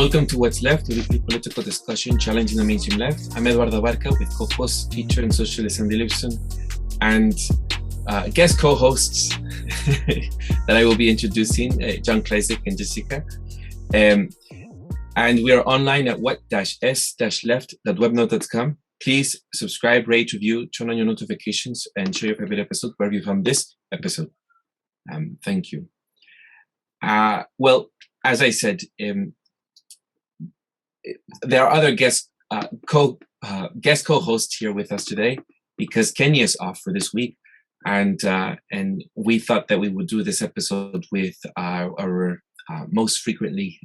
Welcome to What's Left, a weekly political discussion challenging the mainstream left. I'm Eduardo with co-host, teacher in socialist anti-liberalism, and guest co-hosts that I will be introducing, John Klyczek and Jessica. And we are online at what-s-left.webnote.com. Please subscribe, rate, review, turn on your notifications, and share your favorite episode wherever you found this episode. Thank you. Well, as I said, there are other guest co-hosts here with us today because Kenya is off for this week, and we thought that we would do this episode with our most frequently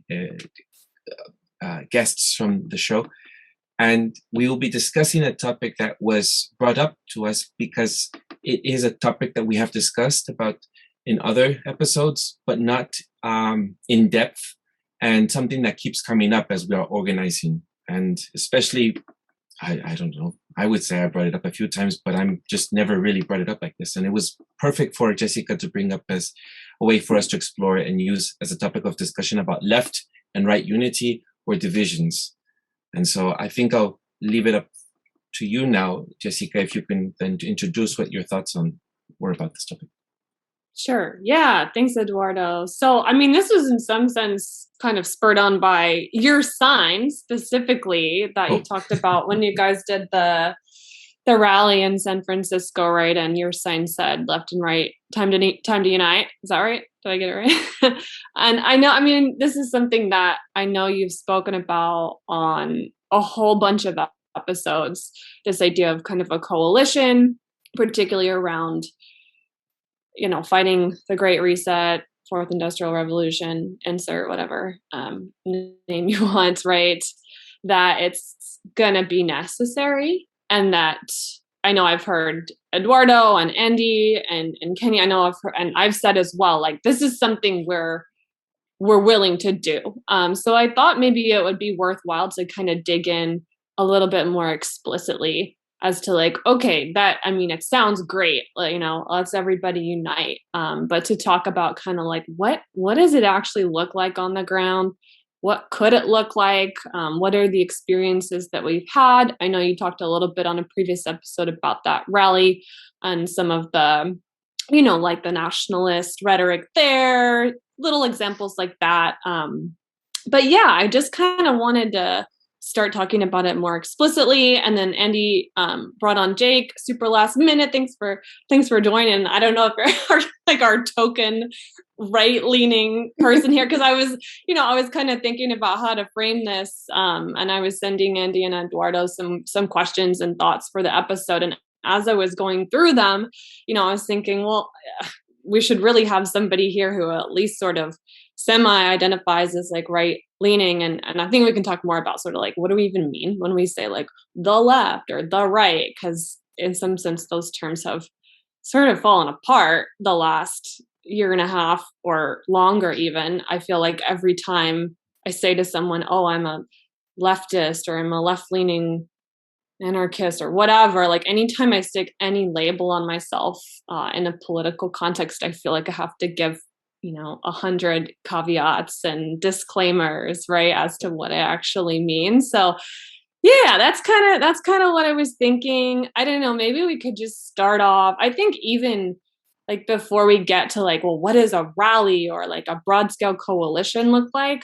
guests from the show, and we will be discussing a topic that was brought up to us because it is a topic that we have discussed about in other episodes, but not in depth. And something that keeps coming up as we are organizing. And especially, I don't know, I would say I brought it up a few times, but I'm just never really brought it up like this. And it was perfect for Jessica to bring up as a way for us to explore it and use as a topic of discussion about left and right unity or divisions. And so I think I'll leave it up to you now, Jessica, if you can then introduce what your thoughts were about this topic. Sure. Yeah. Thanks, Eduardo. So, I mean, this was in some sense kind of spurred on by your sign specifically that you talked about when you guys did the rally in San Francisco, right? And your sign said left and right, time to unite. Is that right? Did I get it right? And I know, I mean, this is something that I know you've spoken about on a whole bunch of episodes, this idea of kind of a coalition, particularly around fighting the Great Reset, Fourth Industrial Revolution, insert whatever name you want, right? That it's gonna be necessary, and that I know I've heard Eduardo and Andy and Kenny. I know I've said as well, like this is something we're willing to do. So I thought maybe it would be worthwhile to kind of dig in a little bit more explicitly as to like, okay, it sounds great, let's everybody unite. But to talk about kind of like, what does it actually look like on the ground? What could it look like? What are the experiences that we've had? I know you talked a little bit on a previous episode about that rally and some of the, like the nationalist rhetoric there, little examples like that. But yeah, I just kind of wanted to start talking about it more explicitly. And then Andy brought on Jake super last minute. Thanks for joining. I don't know if you're like our token right leaning person here, because I was kind of thinking about how to frame this. And I was sending Andy and Eduardo some questions and thoughts for the episode. And as I was going through them, I was thinking, well, we should really have somebody here who at least sort of semi-identifies as like right leaning, and I think we can talk more about sort of like what do we even mean when we say like the left or the right, because in some sense those terms have sort of fallen apart the last year and a half or longer. Even I feel like every time I say to someone, oh, I'm a leftist or I'm a left-leaning anarchist or whatever, like anytime I stick any label on myself in a political context, I feel like I have to give 100 caveats and disclaimers, right, as to what it actually means. So yeah, that's kind of what I was thinking. I don't know, maybe we could just start off, I think, even like before we get to like, well, what does a rally or like a broad scale coalition look like?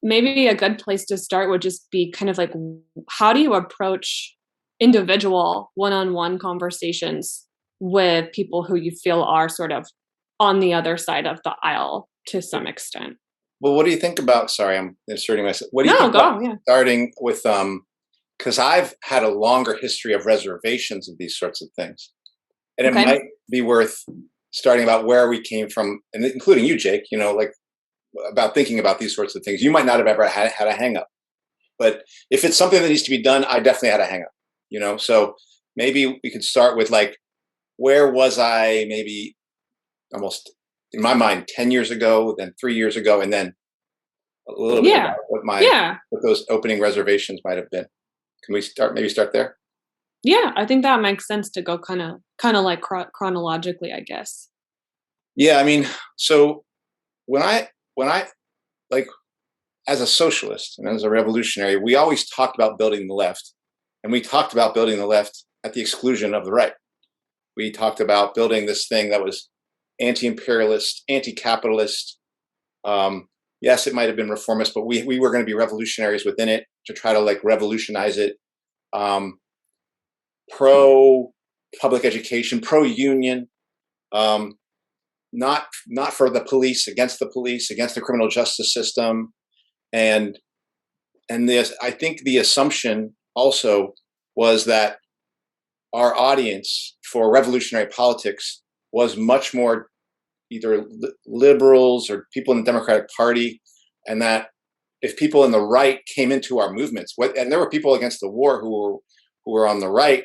Maybe a good place to start would just be kind of like, how do you approach individual one-on-one conversations with people who you feel are sort of on the other side of the aisle to some extent? Well, what do you think about, sorry, I'm inserting myself. What do you think about starting with, because I've had a longer history of reservations of these sorts of things. And it might be worth starting about where we came from, and including you, Jake, like about thinking about these sorts of things. You might not have ever had a hang up, but if it's something that needs to be done, I definitely had a hang up, so maybe we could start with like, where was I maybe almost in my mind 10 years ago, then 3 years ago, and then a little bit about what those opening reservations might have been. Can we start there? Yeah, I think that makes sense to go kind of like chronologically, I guess. Yeah, I mean, so when I like as a socialist and as a revolutionary, we always talked about building the left, and we talked about building the left at the exclusion of the right. We talked about building this thing that was anti-imperialist, anti-capitalist. Yes, it might have been reformist, but we were going to be revolutionaries within it to try to like revolutionize it. Pro public education, pro union, not for the police, against the criminal justice system, and this. I think the assumption also was that our audience for revolutionary politics was much more either liberals or people in the Democratic Party, and that if people in the right came into our movements, and there were people against the war who were on the right,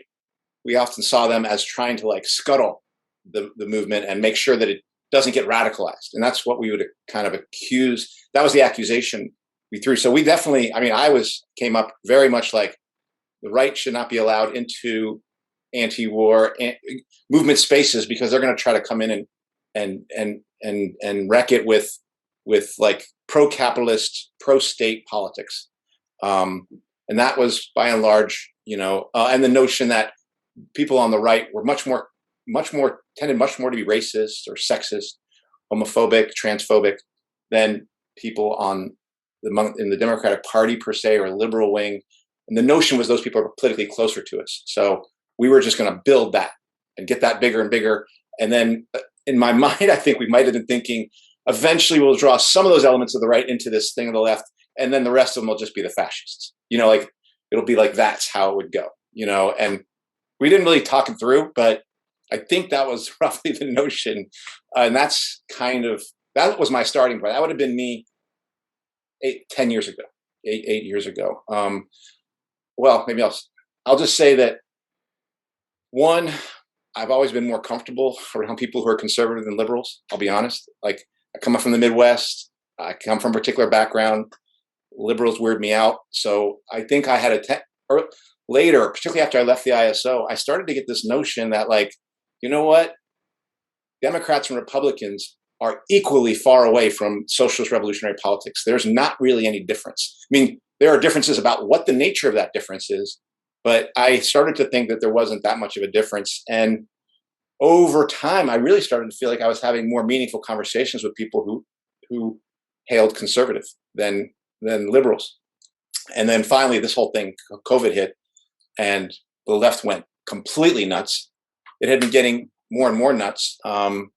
we often saw them as trying to like scuttle the movement and make sure that it doesn't get radicalized. And that's what we would kind of accuse. That was the accusation we threw. So we definitely, I mean, came up very much like the right should not be allowed into anti-war movement spaces because they're going to try to come in and wreck it with like pro-capitalist, pro-state politics. And that was by and large, and the notion that people on the right were tended much more to be racist or sexist, homophobic, transphobic than people in the Democratic Party per se or liberal wing. And the notion was those people were politically closer to us. So we were just going to build that and get that bigger and bigger. And then in my mind, I think we might have been thinking eventually we'll draw some of those elements of the right into this thing on the left. And then the rest of them will just be the fascists, like it'll be like, that's how it would go, and we didn't really talk it through, but I think that was roughly the notion. And that was my starting point. That would have been me 8 years ago. Well, maybe I'll just say that one, I've always been more comfortable around people who are conservative than liberals. I'll be honest. Like I come up from the Midwest. I come from a particular background. Liberals weird me out. So I think I had later, particularly after I left the ISO, I started to get this notion that like, you know what? Democrats and Republicans are equally far away from socialist revolutionary politics. There's not really any difference. I mean, there are differences about what the nature of that difference is, but I started to think that there wasn't that much of a difference. And over time, I really started to feel like I was having more meaningful conversations with people who hailed conservative than liberals. And then finally, this whole thing, COVID hit, and the left went completely nuts. It had been getting more and more nuts. Then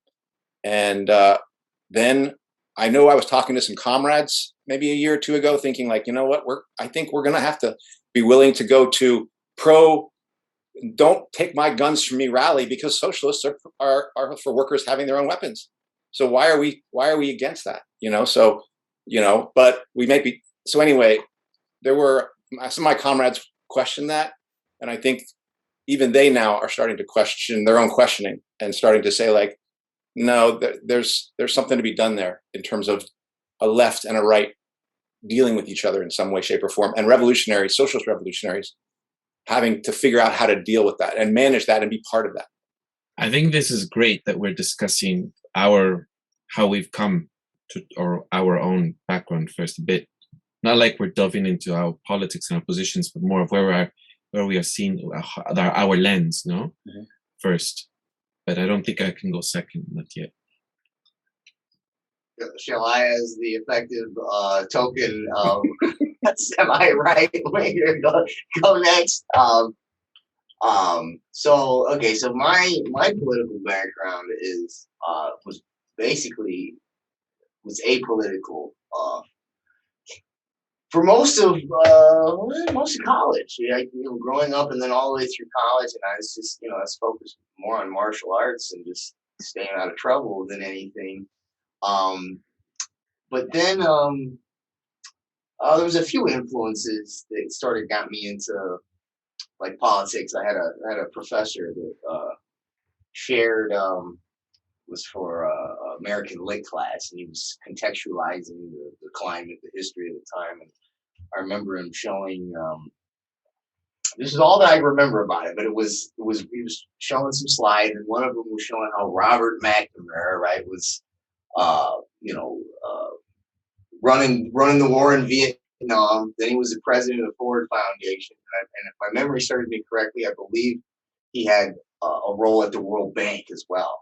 I know I was talking to some comrades maybe a year or two ago thinking like, you know what, I think we're going to have to be willing to go to don't take my guns from me rally because socialists are for workers having their own weapons. So why are we against that? But we may be. So anyway, there were some of my comrades questioned that. And I think even they now are starting to question their own questioning and starting to say like, no, there's something to be done there in terms of a left and a right dealing with each other in some way, shape, or form, and socialist revolutionaries having to figure out how to deal with that and manage that and be part of that. I think this is great that we're discussing how we've come to our own background first a bit. Not like we're delving into our politics and our positions, but more of where we are seeing our lens, no? Mm-hmm. First. But I don't think I can go second, not yet. Shall I, as the effective token semi-right winger, go next? So my political background was apolitical for most of college. Growing up and then all the way through college, and I was just I was focused more on martial arts and just staying out of trouble than anything. But then there was a few influences that got me into like politics. I had a professor that shared was for American Lit class, and he was contextualizing the climate, the history of the time. And I remember him showing. This is all that I remember about it, but he was showing some slides, and one of them was showing how Robert McNamara, right, was running the war in Vietnam. Then he was the president of the Ford Foundation, and if my memory serves me correctly, I believe he had a role at the World Bank as well.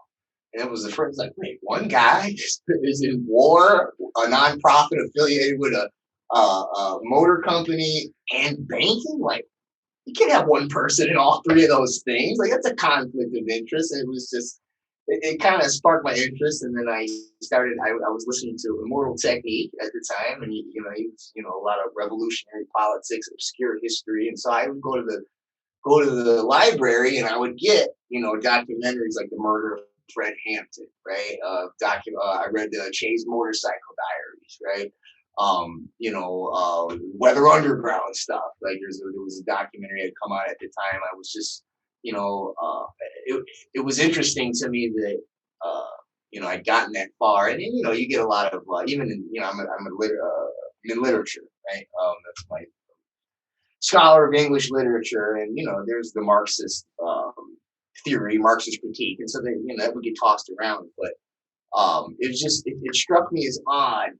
And it was the first, like, wait, one guy is in war, a nonprofit affiliated with a motor company and banking. Like, you can't have one person in all three of those things. Like, that's a conflict of interest. And it was just, it kind of sparked my interest. And then I was listening to Immortal Technique at the time, and he was, a lot of revolutionary politics, obscure history. And so I would go to the library, and I would get, documentaries like The Murder of Fred Hampton, right? I read the Chase Motorcycle Diaries, right? Weather Underground stuff. Like there was a documentary that had come out at the time. I was just, it was interesting to me that, I'd gotten that far. And then, you get a lot of, even in, I'm in literature, right? That's my scholar of English literature. And, there's the Marxist theory, Marxist critique. And so that would get tossed around. But it struck me as odd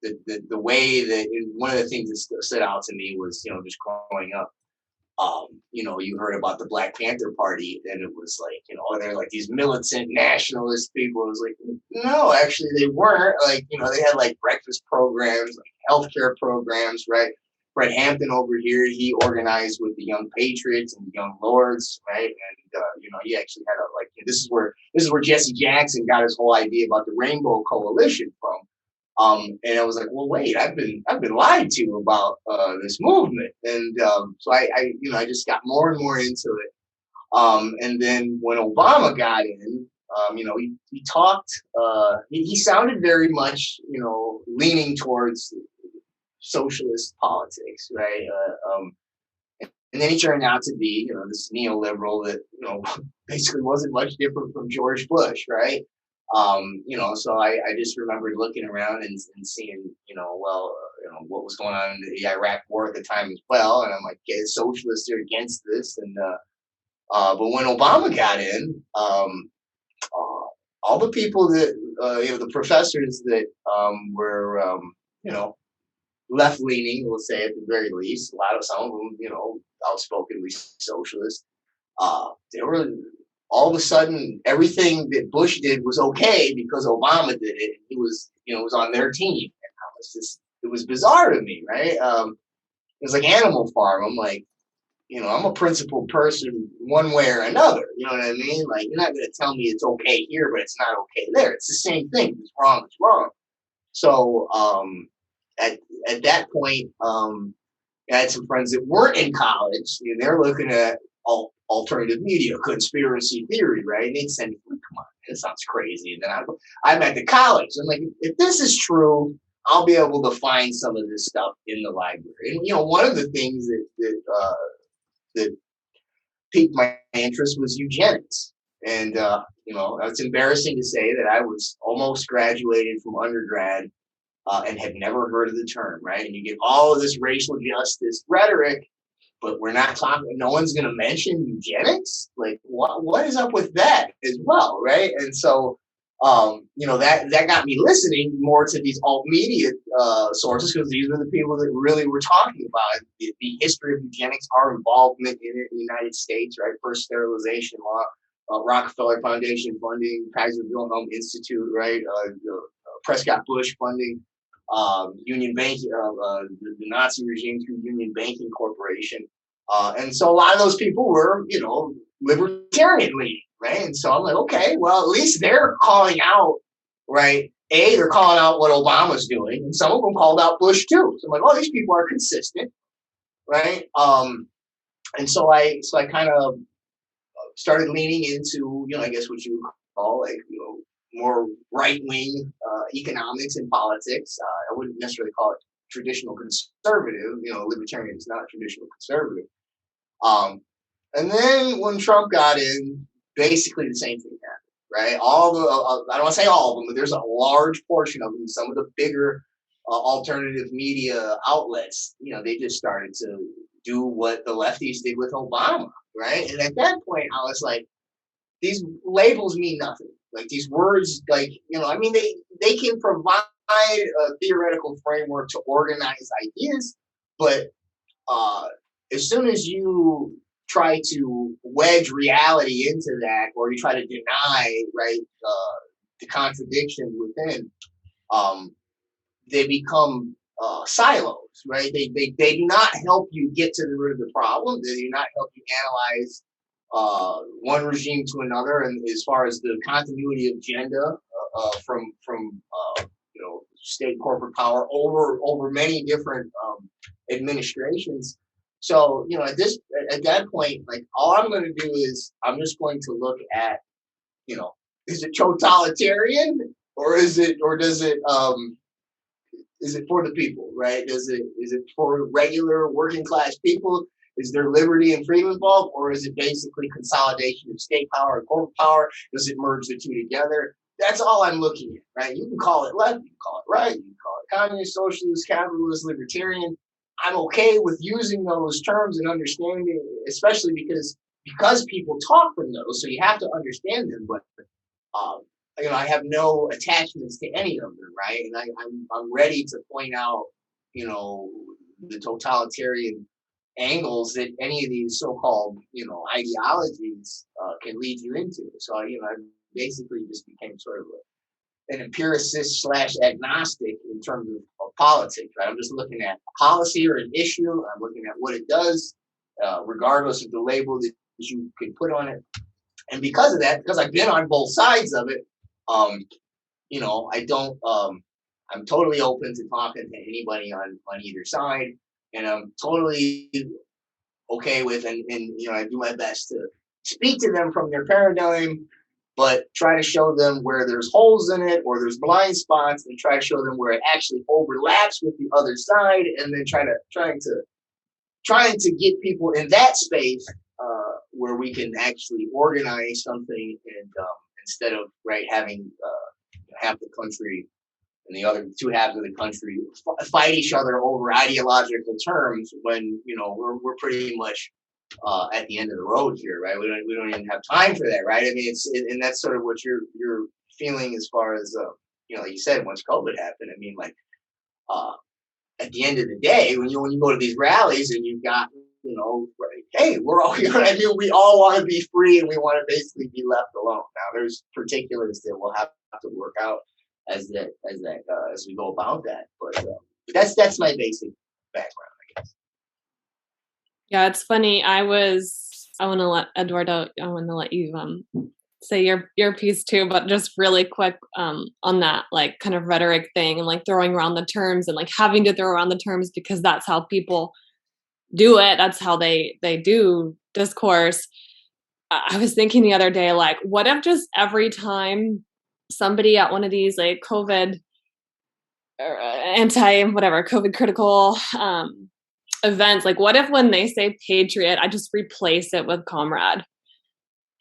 that the way that one of the things that stood out to me was, just growing up, you heard about the Black Panther Party, and it was like, they're like these militant nationalist people. It was like, no, actually they weren't. Like, they had like breakfast programs, like healthcare programs, right? Fred Hampton over here, he organized with the Young Patriots and the Young Lords, right? And he actually had this is where Jesse Jackson got his whole idea about the Rainbow Coalition from. And I was like, well, wait, I've been lied to about this movement, and so I just got more and more into it. And then when Obama got in, he talked. He sounded very much, leaning towards socialist politics, right? And then he turned out to be, this neoliberal that, basically wasn't much different from George Bush, right? So I just remembered looking around and seeing, what was going on in the Iraq war at the time as well. And I'm like, okay, the socialists are against this. And, but when Obama got in, all the people that, the professors that were, left leaning, we'll say at the very least, some of them, outspokenly socialist, they were all of a sudden everything that Bush did was okay because Obama did it. He was, was on their team. And it was bizarre to me, right? It was like Animal Farm. I'm like, I'm a principled person one way or another. You know what I mean? Like, you're not going to tell me it's okay here, but it's not okay there. It's the same thing. It's wrong. It's wrong. So, at that point, I had some friends that weren't in college. They're looking at alternative media, conspiracy theory, right? And they'd send me, come on, that sounds crazy. And then I'm at the college. I'm like, if this is true, I'll be able to find some of this stuff in the library. And one of the things that piqued my interest was eugenics. And it's embarrassing to say that I was almost graduated from undergrad and had never heard of the term, right? And you get all of this racial justice rhetoric, but we're not talking, no one's going to mention eugenics. Like, what is up with that as well, right? And so, that got me listening more to these alt media sources, because these are the people that really were talking about the history of eugenics, our involvement in it in the United States, right? First sterilization law, Rockefeller Foundation funding, Kaiser Wilhelm Institute, right? Prescott Bush funding. Union Bank, the Nazi regime through Union Banking Corporation. And so a lot of those people were, libertarian leaning, right? And so I'm like, okay, well, at least they're calling out, right? They're calling out what Obama's doing, and some of them called out Bush too. So I'm like, oh, these people are consistent, right? And so I kind of started leaning into, I guess what you would call more right-wing economics and politics. I wouldn't necessarily call it traditional conservative. Libertarian is not traditional conservative. And then when Trump got in, basically the same thing happened, right? I don't want to say all of them, but there's a large portion of them, some of the bigger alternative media outlets, they just started to do what the lefties did with Obama, right? And at that point, I was like, these labels mean nothing, Like these words, like, I mean, they can provide a theoretical framework to organize ideas, but as soon as you try to wedge reality into that, or you try to deny, right, the contradictions within, they become silos, right? They do not help you get to the root of the problem. They do not help you analyze one regime to another, and as far as the continuity of agenda from state corporate power over many different administrations. So at that point, like, all I'm going to do is I'm just going to look at, is it totalitarian, or does it for the people, right? Is it for regular working class people? Is there liberty and freedom involved, or is it basically consolidation of state power and corporate power? Does it merge the two together? That's all I'm looking at, right? You can call it left, you can call it right, you can call it communist, socialist, capitalist, libertarian. I'm okay with using those terms and understanding, especially because people talk from those, so you have to understand them. But I have no attachments to any of them, right? And I'm ready to point out, the totalitarian angles that any of these so-called, ideologies can lead you into. So, I basically just became sort of an empiricist / agnostic in terms of politics, right? I'm just looking at policy or an issue. I'm looking at what it does, regardless of the label that you can put on it. And because of that, because I've been on both sides of it, I'm totally open to talking to anybody on either side, and I'm totally okay with, and I do my best to speak to them from their paradigm, but try to show them where there's holes in it or there's blind spots, and try to show them where it actually overlaps with the other side, and then trying to get people in that space where we can actually organize something, and instead of having half the country and the other two halves of the country fight each other over ideological terms, when we're pretty much at the end of the road here, right? We don't even have time for that, right? I mean, and that's sort of what you're feeling as far as like you said, once COVID happened. I mean, like at the end of the day, when you go to these rallies and you've got hey, we're all, we all want to be free, and we want to basically be left alone. Now, there's particulars that we'll have to work out as we go about that, but that's my basic background, I guess. Yeah, it's funny. I want to let Eduardo, I want to let you say your piece too, but just really quick on that, like, kind of rhetoric thing, and like throwing around the terms, and like having to throw around the terms because that's how people do it. That's how they do discourse. I was thinking the other day, like, what if just every time somebody at one of these like COVID or COVID critical events, like, what if when they say patriot, I just replace it with comrade?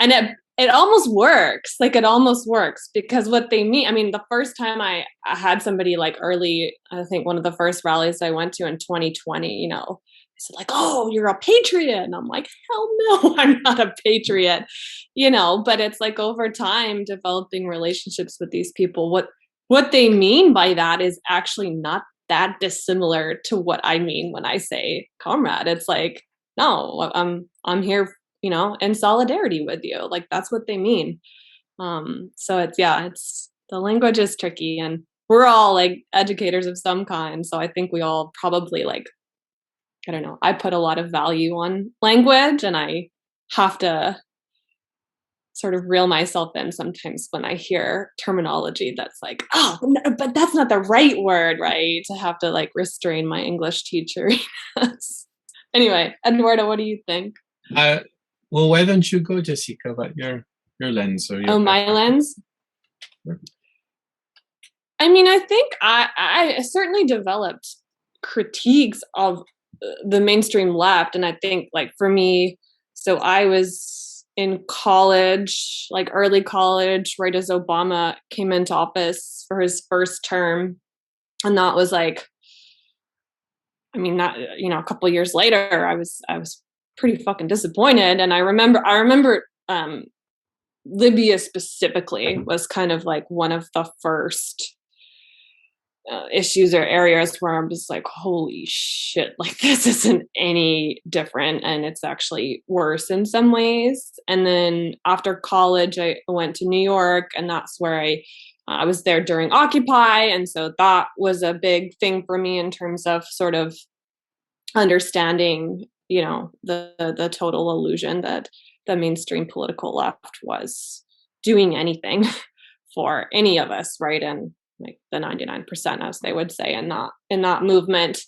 And it almost works. Like, it almost works, because what they mean, I mean, the first time I had somebody, like, early, I think one of the first rallies I went to in 2020, I said, like, oh, you're a patriot. And I'm like, hell no, I'm not a patriot, but it's like over time developing relationships with these people. What they mean by that is actually not that dissimilar to what I mean when I say comrade. It's like, no, I'm here, in solidarity with you. Like, that's what they mean. So it's the language is tricky, and we're all like educators of some kind. So I think we all probably, like, I don't know, I put a lot of value on language, and I have to sort of reel myself in sometimes when I hear terminology that's like, oh, no, but that's not the right word, right? To have to like restrain my English teacher. Anyway, Eduardo, what do you think? Well, why don't you go, Jessica, about your lens or your my lens? I mean, I think I certainly developed critiques of the mainstream left, and I think, like, for me, so I was in college, like early college, right as Obama came into office for his first term, and that was like, I mean, that, a couple of years later, I was pretty fucking disappointed, and I remember Libya specifically was kind of like one of the first issues or areas where I'm just like, holy shit, like this isn't any different, and it's actually worse in some ways. And then after college, I went to New York, and that's where I was there during Occupy, and so that was a big thing for me in terms of sort of understanding, you know, the total illusion that the mainstream political left was doing anything for any of us, right? And like the 99%, as they would say, in that movement.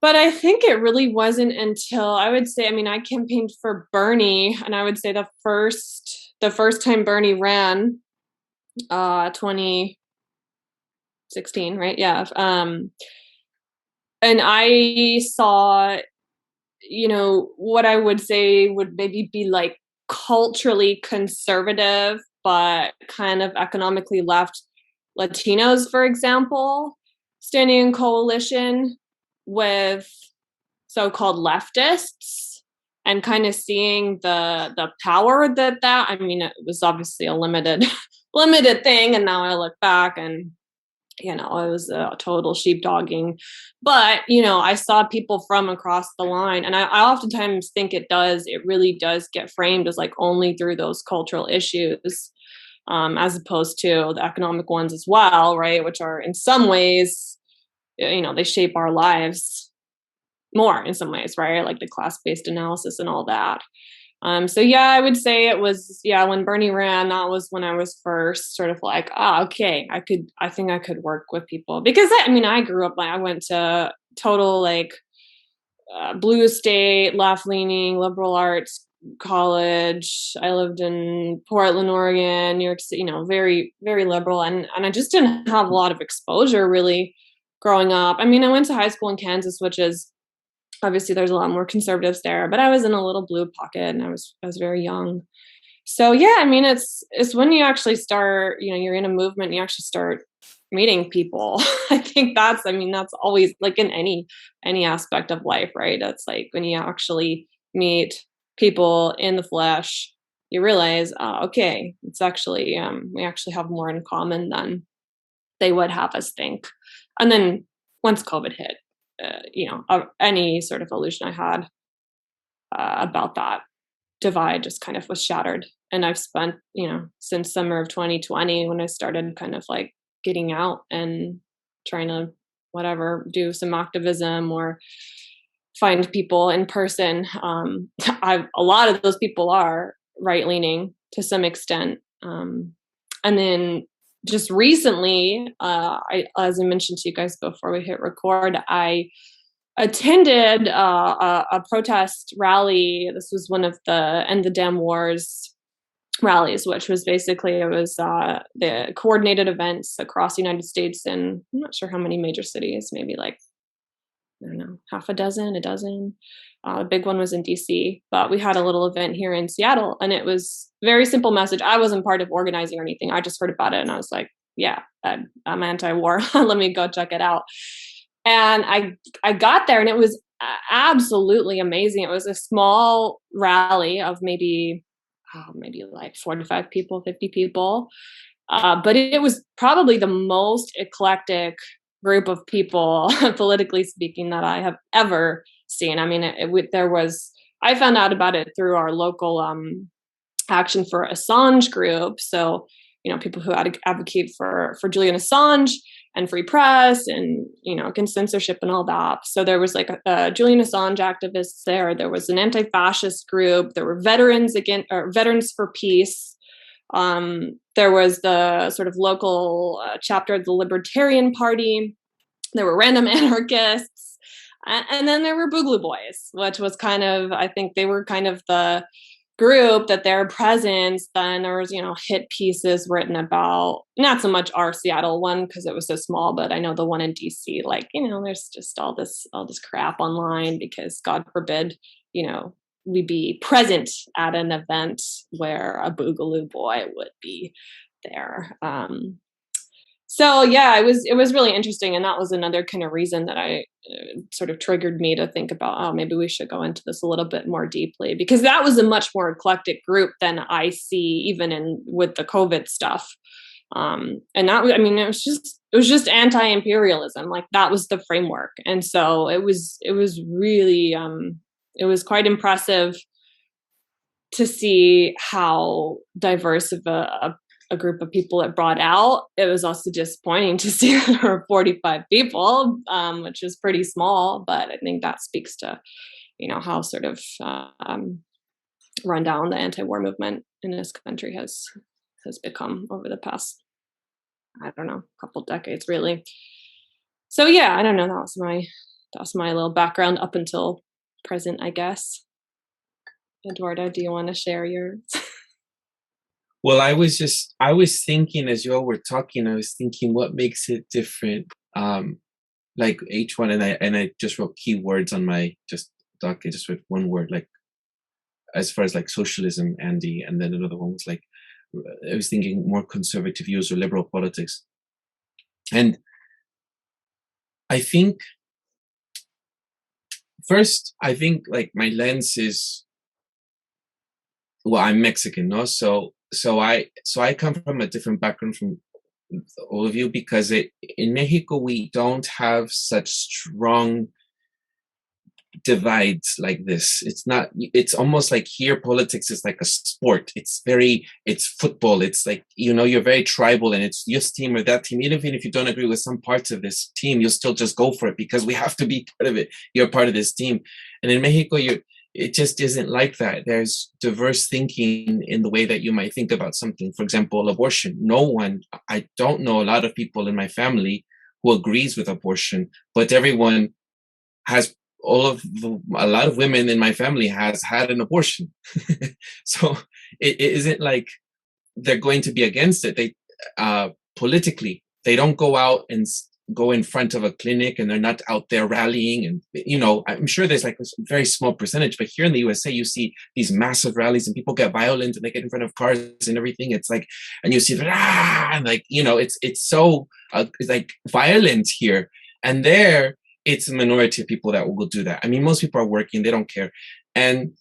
But I think it really wasn't until, I would say, I mean, I campaigned for Bernie, and I would say the first time Bernie ran, 2016, right? Yeah. And I saw, you know, what I would say would maybe be like culturally conservative, but kind of economically left Latinos, for example, standing in coalition with so-called leftists, and kind of seeing the power that I mean, it was obviously a limited thing, and now I look back and, you know, it was a total sheepdogging. But, you know, I saw people from across the line, and I oftentimes think it really does get framed as like only through those cultural issues, as opposed to the economic ones as well, right? Which are in some ways, you know, they shape our lives more in some ways, right? Like the class-based analysis and all that. So yeah, I would say it was, yeah, when Bernie ran, that was when I was first sort of like, okay, I think I could work with people, because I mean, I grew up, I went to total like blue state, left-leaning, liberal arts college. I lived in Portland, Oregon, New York City, you know, very, very liberal. And I just didn't have a lot of exposure really growing up. I mean, I went to high school in Kansas, which is, obviously there's a lot more conservatives there, but I was in a little blue pocket, and I was very young. So yeah, I mean, it's when you actually start, you know, you're in a movement, and you actually start meeting people. I think that's always like in any aspect of life, right? That's like when you actually meet people in the flesh, you realize, okay, it's actually, we actually have more in common than they would have us think. And then once COVID hit, you know, any sort of illusion I had about that divide just kind of was shattered. And I've spent, you know, since summer of 2020, when I started kind of like getting out and trying to do some activism or find people in person. A lot of those people are right leaning to some extent. And then just recently, as I mentioned to you guys before we hit record, I attended a protest rally. This was one of the End the Damn Wars rallies, which was basically, it was the coordinated events across the United States, and I'm not sure how many major cities, maybe like, I don't know, half a dozen. The big one was in DC, but we had a little event here in Seattle, and it was very simple message. I wasn't part of organizing or anything. I just heard about it, and I was like, yeah, I'm anti-war. Let me go check it out. And I got there, and it was absolutely amazing. It was a small rally of maybe like 45 people, 50 people. But it was probably the most eclectic group of people, politically speaking, that I have ever seen. I mean, I found out about it through our local Action for Assange group. So, you know, people who advocate for Julian Assange and free press and, you know, against censorship and all that. So there was like a Julian Assange activists there. There was an anti-fascist group. There were Veterans for Peace. There was the sort of local chapter of the Libertarian Party. There were random anarchists. And then there were Boogaloo Boys, which was kind of, I think they were kind of the group that their presence, then there was, you know, hit pieces written about, not so much our Seattle one because it was so small, but I know the one in DC, like, you know, there's just all this crap online because God forbid, you know, we be present at an event where a Boogaloo Boy would be there. So yeah, it was really interesting, and that was another kind of reason that I sort of triggered me to think about, oh, maybe we should go into this a little bit more deeply, because that was a much more eclectic group than I see even in with the COVID stuff. And that was, I mean, it was just anti-imperialism, like that was the framework, and so it was really it was quite impressive to see how diverse of a group of people it brought out. It was also disappointing to see there were 45 people, which is pretty small, but I think that speaks to, how sort of run down the anti-war movement in this country has become over the past, I don't know, couple decades, really. So yeah, I don't know. That's my little background up until present, I guess. Eduardo, do you want to share yours? Well, I was thinking as you all were talking, I was thinking what makes it different. Like each one, and I just wrote keywords on my docket, just with one word, like as far as like socialism, Andy, and then another one was like, I was thinking more conservative views or liberal politics. And I think first, like my lens is, well, I'm Mexican, no? So I come from a different background from all of you, because in Mexico we don't have such strong divides like this. It's almost like here politics is like a sport. It's football. It's like, you're very tribal, and it's this team or that team. Even if you don't agree with some parts of this team, you'll still just go for it because we have to be part of it. You're part of this team. And in Mexico, it just isn't like that. There's diverse thinking in the way that you might think about something. For example, abortion. I don't know a lot of people in my family who agrees with abortion, but everyone has, a lot of women in my family has had an abortion. So it isn't like they're going to be against it. They, politically, they don't go out and go in front of a clinic, and they're not out there rallying. And, I'm sure there's like a very small percentage, but here in the USA, you see these massive rallies and people get violent and they get in front of cars and everything. It's like, and you see that, and like, it's so it's like violent here. And there, it's a minority of people that will do that. I mean, most people are working, they don't care. And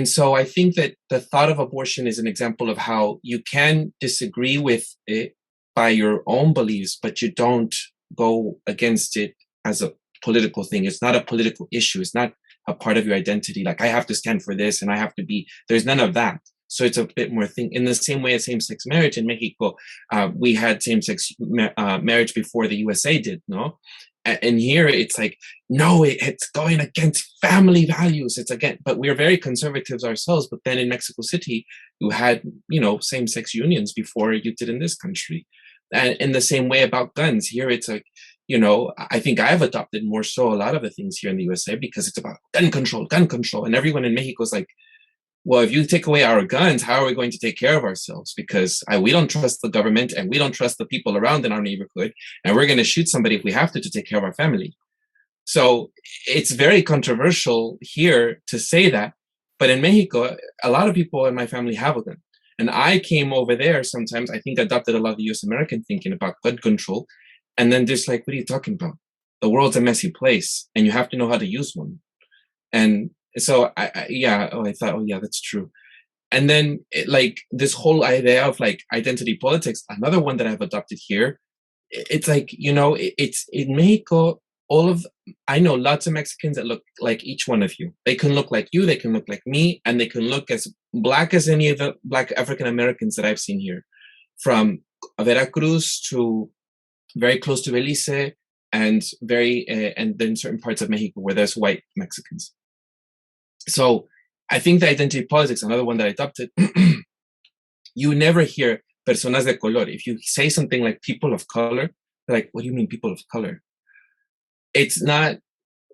so I think that the thought of abortion is an example of how you can disagree with it by your own beliefs, but you don't go against it as a political thing. It's not a political issue. It's not a part of your identity. Like, I have to stand for this and I have to be, there's none of that. So it's a bit more thing. In the same way as same-sex marriage in Mexico, we had same-sex marriage before the USA did, no? And here it's like, no, it's going against family values. It's again, but we're very conservatives ourselves. But then in Mexico City, you had, same-sex unions before you did in this country. And in the same way about guns, here it's like, I think I've adopted more so a lot of the things here in the USA because it's about gun control. And everyone in Mexico is like, well, if you take away our guns, how are we going to take care of ourselves? Because we don't trust the government and we don't trust the people around in our neighborhood. And we're going to shoot somebody if we have to take care of our family. So it's very controversial here to say that. But in Mexico, a lot of people in my family have a gun. And I came over there sometimes, I think adopted a lot of the US American thinking about gun control. And then just like, what are you talking about? The world's a messy place and you have to know how to use one. And so I thought, oh yeah, that's true. And then like this whole idea of like identity politics, another one that I've adopted here, it's like, it's in Mexico, I know lots of Mexicans that look like each one of you. They can look like you, they can look like me, and they can look as black as any of the black African Americans that I've seen here, from Veracruz to very close to Belize, and and then certain parts of Mexico where there's white Mexicans. So I think the identity politics, another one that I adopted, you never hear personas de color. If you say something like people of color, they're like, what do you mean people of color? It's not,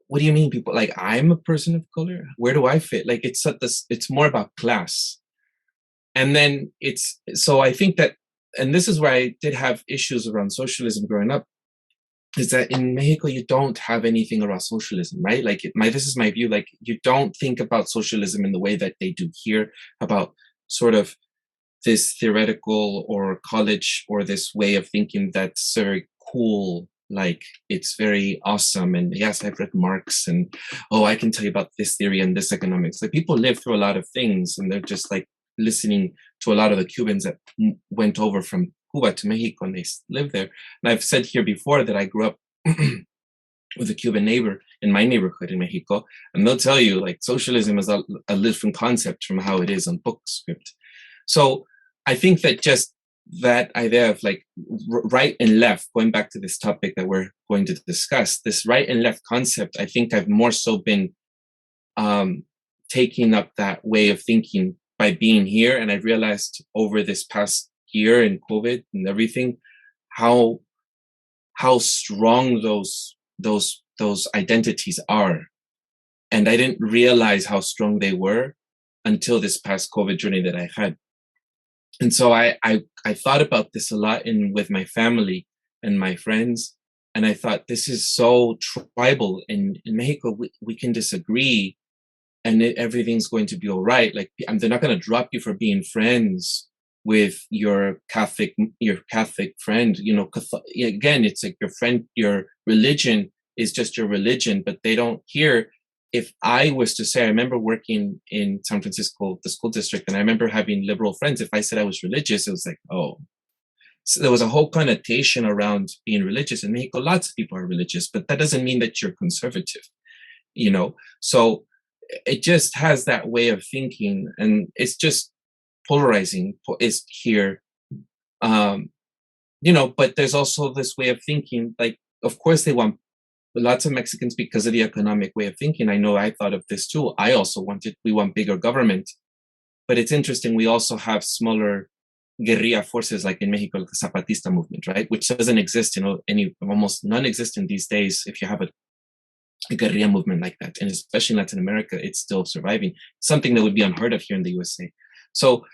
what do you mean people, like I'm a person of color? Where do I fit? Like it's more about class. And then so I think that, and this is where I did have issues around socialism growing up, is that in Mexico, you don't have anything around socialism, right? Like this is my view, like you don't think about socialism in the way that they do here, about sort of this theoretical or college or this way of thinking that's very cool, like it's very awesome. And yes, I've read Marx, and oh, I can tell you about this theory and this economics. Like people live through a lot of things, and they're just like listening to a lot of the Cubans that went over from Cuba to Mexico, and they live there. And I've said here before that I grew up with a Cuban neighbor in my neighborhood in Mexico, and they'll tell you like socialism is a different concept from how it is on book script. So I think that just that idea of like right and left, going back to this topic that we're going to discuss, this right and left concept, I think I've more so been taking up that way of thinking by being here. And I've realized over this past year in COVID and everything, how strong those identities are. And I didn't realize how strong they were until this past COVID journey that I had. And so I thought about this a lot with my family and my friends. And I thought, this is so tribal. In Mexico, we can disagree and everything's going to be all right. Like, they're not going to drop you for being friends with your Catholic friend. You know, again, it's like your friend, your religion is just your religion, but they don't hear. If I was to say, I remember working in San Francisco, the school district, and I remember having liberal friends. If I said I was religious, it was like, oh. So there was a whole connotation around being religious. In Mexico, lots of people are religious, but that doesn't mean that you're conservative, you know? So it just has that way of thinking, and it's just polarizing is here. You know, but there's also this way of thinking, like, of course they want lots of Mexicans, because of the economic way of thinking. I know I thought of this too. I also we want bigger government, but it's interesting. We also have smaller guerrilla forces, like in Mexico, the Zapatista movement, right? Which doesn't exist, you know, almost non-existent these days. If you have a guerrilla movement like that, and especially in Latin America, it's still surviving, something that would be unheard of here in the USA. So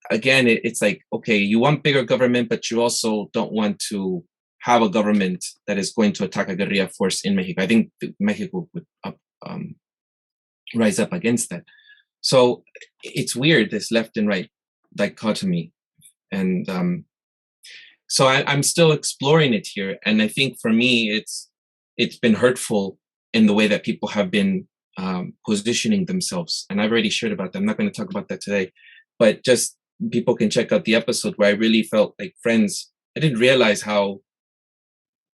again, it's like, okay, you want bigger government, but you also don't want to have a government that is going to attack a guerrilla force in Mexico. I think Mexico would rise up against that. So it's weird, this left and right dichotomy. And so I'm still exploring it here. And I think for me, it's been hurtful in the way that people have been positioning themselves. And I've already shared about that. I'm not going to talk about that today, but just people can check out the episode where I really felt like friends. I didn't realize how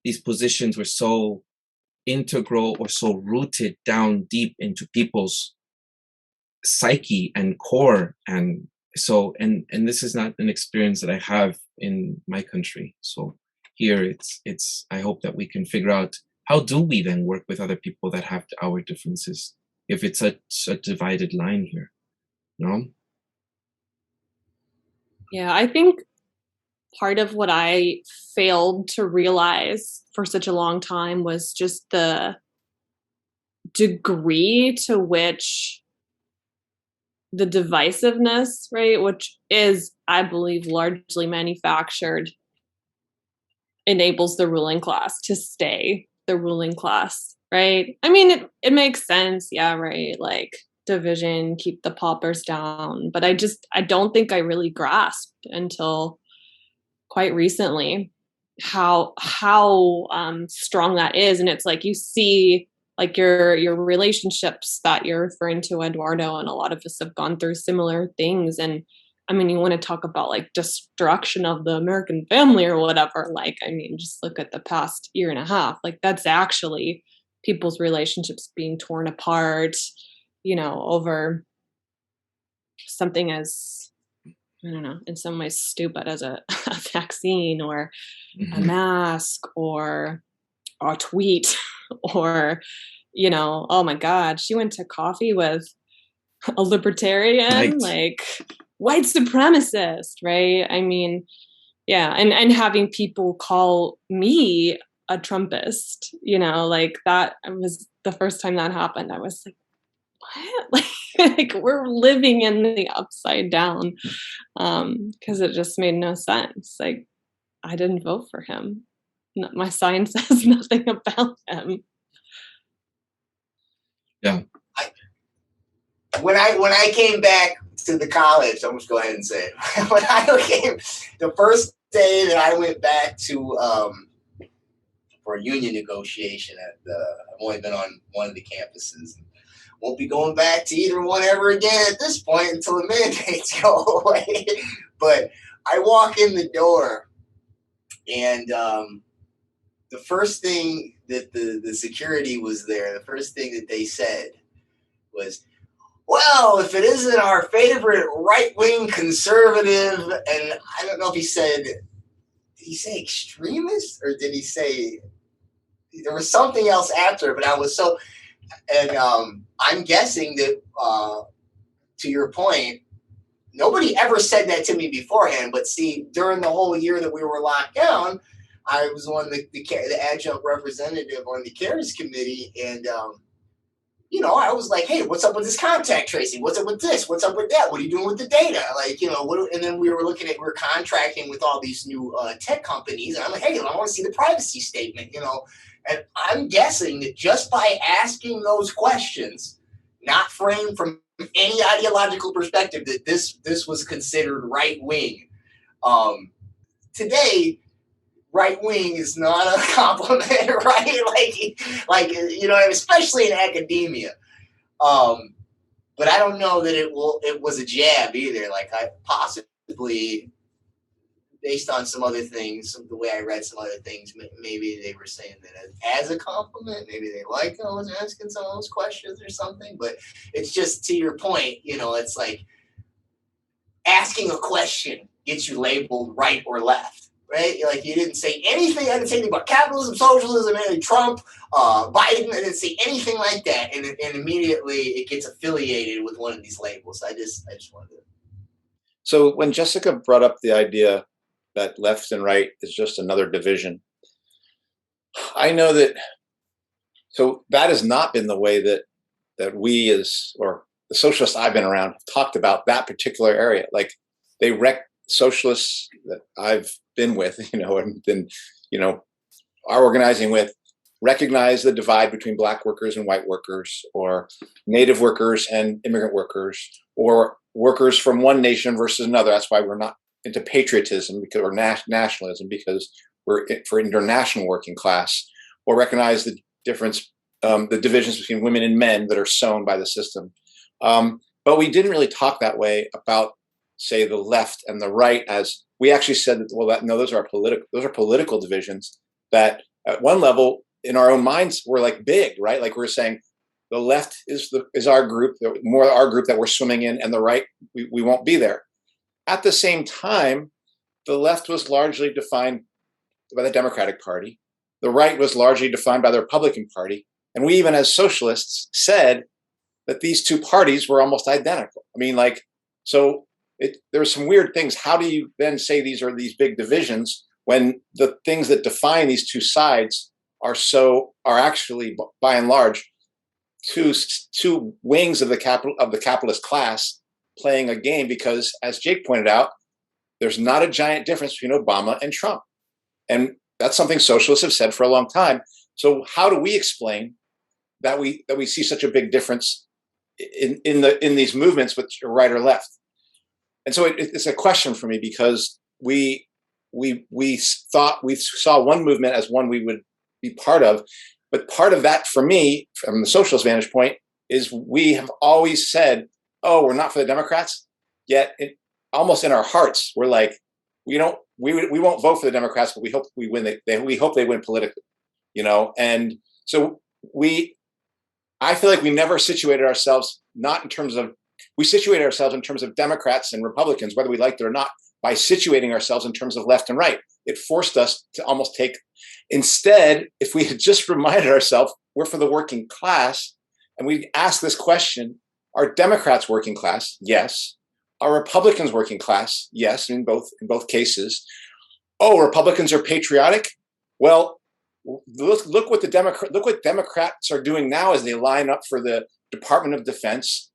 these positions were so integral or so rooted down deep into people's psyche and core. And so, and this is not an experience that I have in my country. So here it's, I hope that we can figure out, how do we then work with other people that have our differences, if it's a divided line here, no? Yeah, I think part of what I failed to realize for such a long time was just the degree to which the divisiveness, right, which is, I believe, largely manufactured, enables the ruling class to stay the ruling class, right? I mean, it makes sense, yeah, right? Like, division, keep the paupers down. But I don't think I really grasped until quite recently how strong that is. And it's like, you see, like, your relationships that you're referring to, Eduardo, and a lot of us have gone through similar things. And I mean, you want to talk about like destruction of the American family or whatever, like, I mean, just look at the past year and a half. Like, that's actually people's relationships being torn apart, you know, over something as, I don't know, in some ways stupid as a vaccine or a mask or a tweet or, you know, oh my God, she went to coffee with a libertarian, right, like white supremacist, right? I mean, yeah, and having people call me a Trumpist, you know, like, that was the first time that happened. I was like, what? Like we're living in the upside down, because it just made no sense. Like, I didn't vote for him. My sign says nothing about him. Yeah. when I came back to the college, I'm just go ahead and say it. When I came, the first day that I went back to for a union negotiation I've only been on one of the campuses. Won't be going back to either one ever again at this point until the mandates go away. But I walk in the door, and the first thing that the security was there, the first thing that they said was, well, if it isn't our favorite right-wing conservative, and I don't know if did he say extremist, or did he say, there was something else after, but I was so, and I'm guessing that, to your point, nobody ever said that to me beforehand, but see, during the whole year that we were locked down, I was on the adjunct representative on the CARES committee, and I was like, hey, what's up with this contact tracing? What's up with this? What's up with that? What are you doing with the data? Like, and then we were contracting with all these new tech companies, and I'm like, hey, I want to see the privacy statement, and I'm guessing that just by asking those questions, not framed from any ideological perspective, that this was considered right wing. Today, right wing is not a compliment, right? Like especially in academia. But I don't know that it was a jab either. Like, I possibly, based on some other things, the way I read some other things, maybe they were saying that as a compliment. Maybe they liked I was asking some of those questions or something. But it's just, to your point, it's like asking a question gets you labeled right or left, right? Like, you didn't say anything. I didn't say anything about capitalism, socialism, and Trump, Biden. I didn't say anything like that, and immediately it gets affiliated with one of these labels. I just wanted to. So when Jessica brought up the idea that left and right is just another division, I know that. So that has not been the way that we, or the socialists I've been around, have talked about that particular area. Like, they socialists that I've been with, and been, are organizing with, recognize the divide between black workers and white workers, or native workers and immigrant workers, or workers from one nation versus another. That's why we're not into patriotism, or nationalism, because we're for international working class, or recognize the difference, the divisions between women and men that are sown by the system. But we didn't really talk that way about, say, the left and the right, as we actually said that, no, those are political divisions that at one level in our own minds were like big, right? Like, we're saying the left is our group, more our group that we're swimming in, and the right, we won't be there. At the same time, the left was largely defined by the Democratic Party. The right was largely defined by the Republican Party. And we, even as socialists, said that these two parties were almost identical. I mean, like, so there's some weird things. How do you then say these are these big divisions when the things that define these two sides are actually, by and large, two wings of the capitalist class playing a game? Because, as Jake pointed out, there's not a giant difference between Obama and Trump, and that's something socialists have said for a long time. So how do we explain that we see such a big difference in these movements, which are right or left? And so it's a question for me, because we thought we saw one movement as one we would be part of, but part of that, for me, from the socialist vantage point, is we have always said, oh, we're not for the Democrats, yet almost in our hearts we're like, we won't vote for the Democrats, but we hope we win. We hope they win politically, And so I feel like we never situated ourselves we situated ourselves in terms of Democrats and Republicans, whether we liked it or not, by situating ourselves in terms of left and right. It forced us to almost instead, if we had just reminded ourselves we're for the working class, and we ask this question, are Democrats working class? Yes. Are Republicans working class? Yes, in both cases. Oh, Republicans are patriotic? Well, look what Democrats are doing now as they line up for the Department of Defense,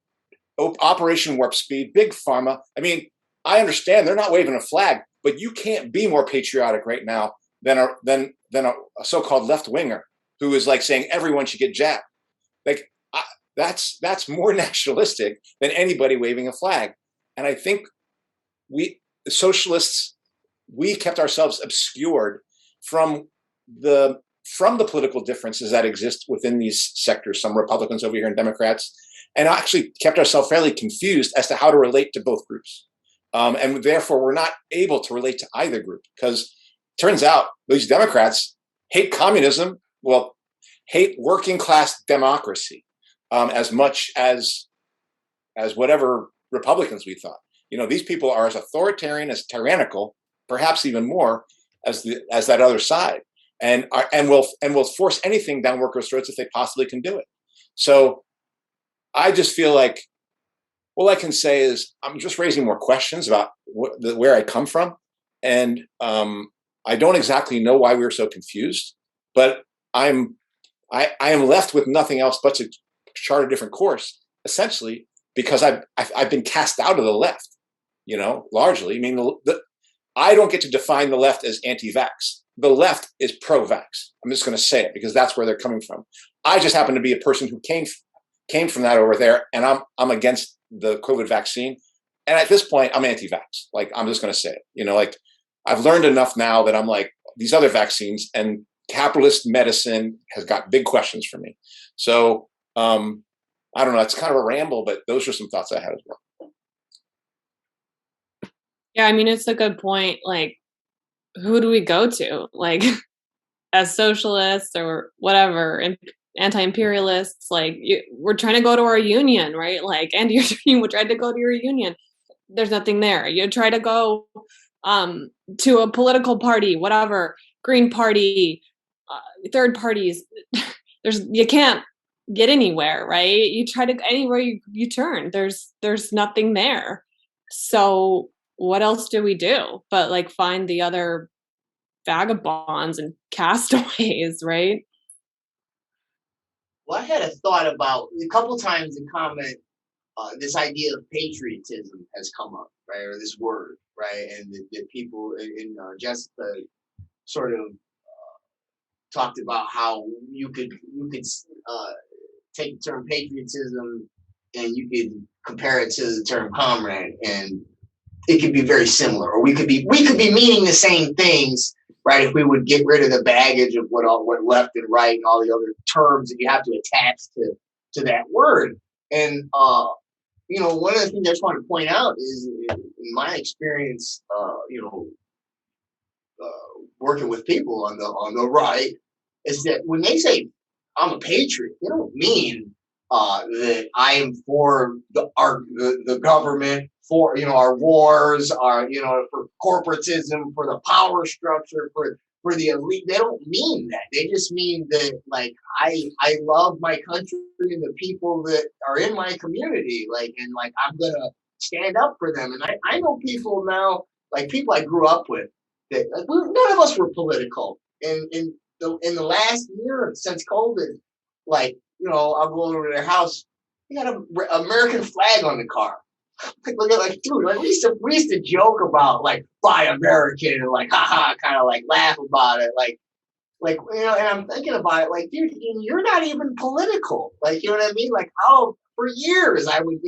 Operation Warp Speed, Big Pharma. I mean, I understand they're not waving a flag, but you can't be more patriotic right now than a so-called left winger who is like saying everyone should get jabbed. Like, that's more nationalistic than anybody waving a flag. And I think we, the socialists, we kept ourselves obscured from the political differences that exist within these sectors, some Republicans over here and Democrats, and actually kept ourselves fairly confused as to how to relate to both groups. And therefore, we're not able to relate to either group, because it turns out these Democrats hate communism, well, hate working class democracy as much as whatever Republicans we thought. These people are as authoritarian, as tyrannical, perhaps even more as that other side, and will force anything down workers' throats if they possibly can do it. So I just feel like all I can say is I'm just raising more questions about where I come from, and I don't exactly know why we were so confused, but I am left with nothing else but to chart a different course, essentially, because I've been cast out of the left, largely. I mean, I don't get to define the left as anti-vax. The left is pro-vax. I'm just going to say it because that's where they're coming from. I just happen to be a person who came from that over there, and I'm against the COVID vaccine. And at this point, I'm anti-vax. Like, I'm just going to say it. I've learned enough now that I'm like, these other vaccines and capitalist medicine has got big questions for me. So I don't know. It's kind of a ramble, but those are some thoughts I had as well. Yeah, I mean, it's a good point. Like, who do we go to? Like, as socialists or whatever, anti-imperialists, like, we're trying to go to our union, right? Like, and you tried to go to your union. There's nothing there. You try to go to a political party, whatever, Green Party, third parties. You can't get anywhere, right? You try to anywhere you turn, there's nothing there. So what else do we do but like find the other vagabonds and castaways, right? Well, I had a thought about a couple times in comment, this idea of patriotism has come up, right? Or this word, right? And the people in Jessica sort of talked about how you could take the term patriotism and you could compare it to the term comrade, and it could be very similar, or we could be meaning the same things, right? If we would get rid of the baggage of what left and right and all the other terms that you have to attach to that word. And one of the things I just want to point out is, in my experience, working with people on the right, is that when they say I'm a patriot, they don't mean that I am for the government, for our wars, for corporatism, for the power structure, for the elite. They don't mean that. They just mean that, like, I love my country and the people that are in my community, and I'm gonna stand up for them. And I know people now, like people I grew up with, that none of us were political. And in the last year since COVID, I'll go over to their house. They got an American flag on the car. Dude, we used to joke about buy American and haha, kind of laugh about it, and I'm thinking about it, dude, you're not even political, you know what I mean? For years I would,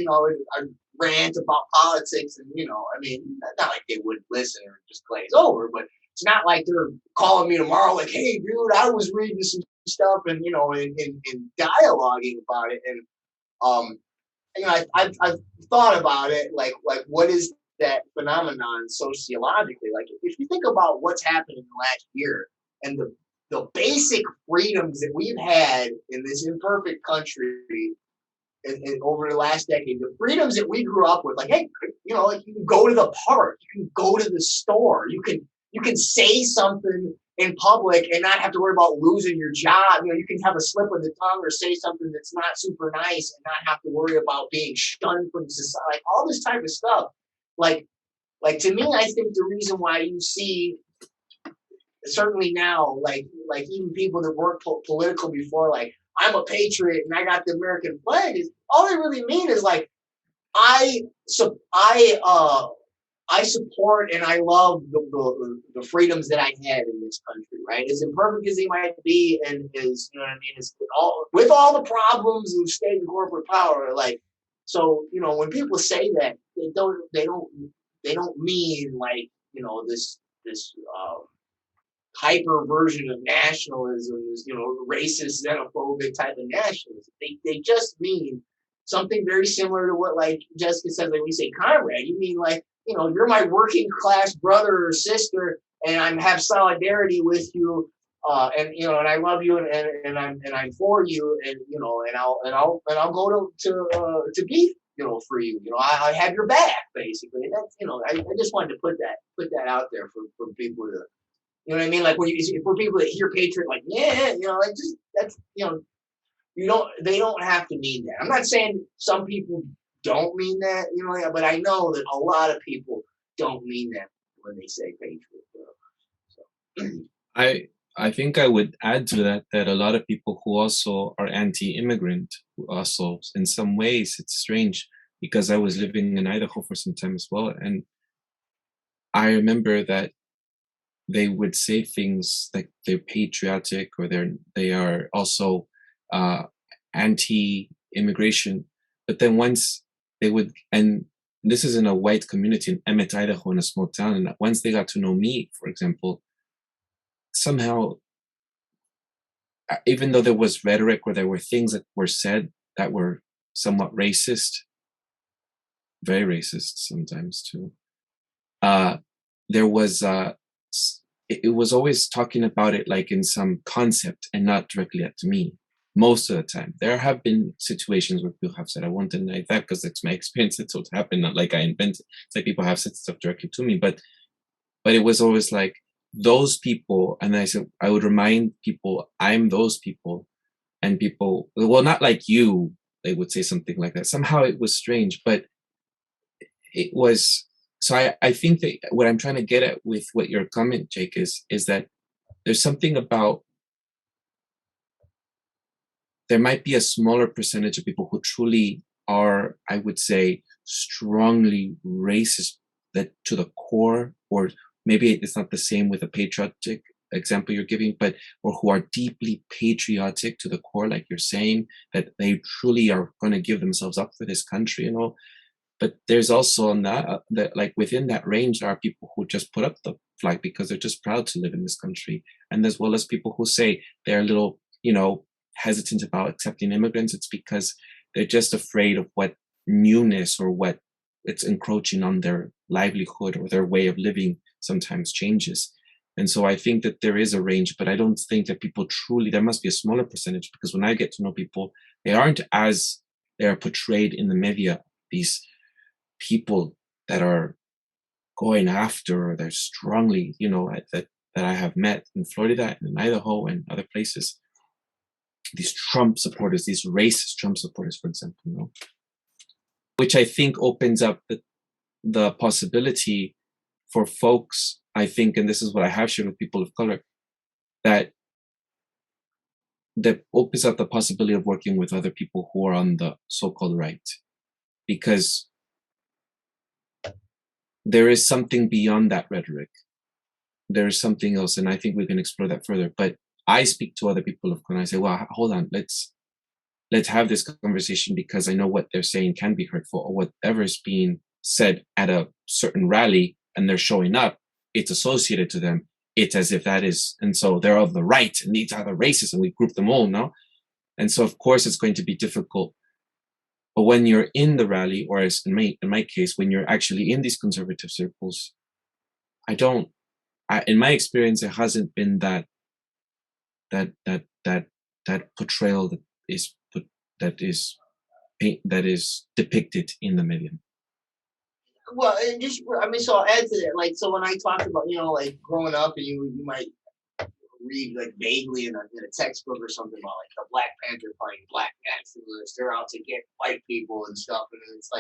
I'd rant about politics, and I mean, not like they wouldn't listen or just glaze over, but it's not like they're calling me tomorrow, hey, dude, I was reading some stuff and and dialoguing about it, and I've thought about it, what is that phenomenon sociologically? If you think about what's happened in the last year and the basic freedoms that we've had in this imperfect country and over the last decade, the freedoms that we grew up with, hey, you can go to the park, you can go to the store, you can say something in public and not have to worry about losing your job. You can have a slip of the tongue or say something that's not super nice and not have to worry about being shunned from society. All this type of stuff. To me, I think the reason why you see, certainly now, even people that weren't political before, I'm a patriot and I got the American flag, is all they really mean is I I support and I love the freedoms that I had in this country, right? As imperfect as they might be, and as, you know what I mean, as with all the problems of state and corporate power, like, so, you know, when people say that, they don't mean like, you know, this hyper version of nationalism is, you know, racist, xenophobic type of nationalism. They just mean something very similar to what, like Jessica says, like we say comrade, you mean like, you know, you're my working class brother or sister, and I have solidarity with you, and you know, and I love you, and I'm for you, and you know, and I'll go to beef, you know, for you, you know, I have your back, basically. And that's, you know, I just wanted to put that out there for people to, you know what I mean? Like for people that hear patriot, like, yeah, you know, like just, that's, you know, they don't have to mean that. I'm not saying some people don't mean that, you know, but I know that a lot of people don't mean that when they say patriot. You know? So. I think I would add to that a lot of people who also are anti-immigrant, who also, in some ways, it's strange because I was living in Idaho for some time as well, and I remember that they would say things like they're patriotic or they are also anti-immigration, but then once they would, and this is in a white community in Emmett, Idaho, in a small town, and once they got to know me, for example, somehow, even though there was rhetoric or there were things that were said that were somewhat racist, very racist sometimes too, there was it was always talking about it like in some concept and not directly at me. Most of the time, there have been situations where people have said, "I won't deny that because it's my experience. It's what happened. Not like I invented." It's like people have said stuff directly to me, but it was always like those people. And I said, I would remind people, I'm those people, and people, well, not like you. They would say something like that. Somehow it was strange, but it was. So I think that what I'm trying to get at with what your comment, Jake, is that there's something about, there might be a smaller percentage of people who truly are, I would say, strongly racist, that to the core, or maybe it's not the same with a patriotic example you're giving, but, or who are deeply patriotic to the core, like you're saying, that they truly are going to give themselves up for this country, you know. But there's also on that, like within that range are people who just put up the flag because they're just proud to live in this country. And as well as people who say they're a little, you know, hesitant about accepting immigrants. It's because they're just afraid of what newness or what it's encroaching on their livelihood or their way of living sometimes changes. And so I think that there is a range, but I don't think that people truly, there must be a smaller percentage, because when I get to know people, they aren't as they are portrayed in the media, these people that are going after, or they're strongly, you know, that I have met in Florida and in Idaho and other places, these Trump supporters, these racist Trump supporters, for example, you know, which I think opens up the possibility for folks, I think, and this is what I have shared with people of color, that opens up the possibility of working with other people who are on the so-called right, because there is something beyond that rhetoric. There is something else, and I think we can explore that further. But I speak to other people of color, and I say, well, hold on, let's have this conversation, because I know what they're saying can be hurtful, or whatever is being said at a certain rally and they're showing up, it's associated to them. It's as if that is, and so they're of the right and these are the racists, and we group them all, no? And so of course it's going to be difficult. But when you're in the rally, or as in my case, when you're actually in these conservative circles, in my experience, it hasn't been that portrayal that is depicted in the media. Well, and just, I mean, so I'll add to that. Like, so when I talked about, you know, like growing up, and you might read like vaguely in a textbook or something about like the Black Panther Party, Black nationalists, they're out to get white people and stuff, and it's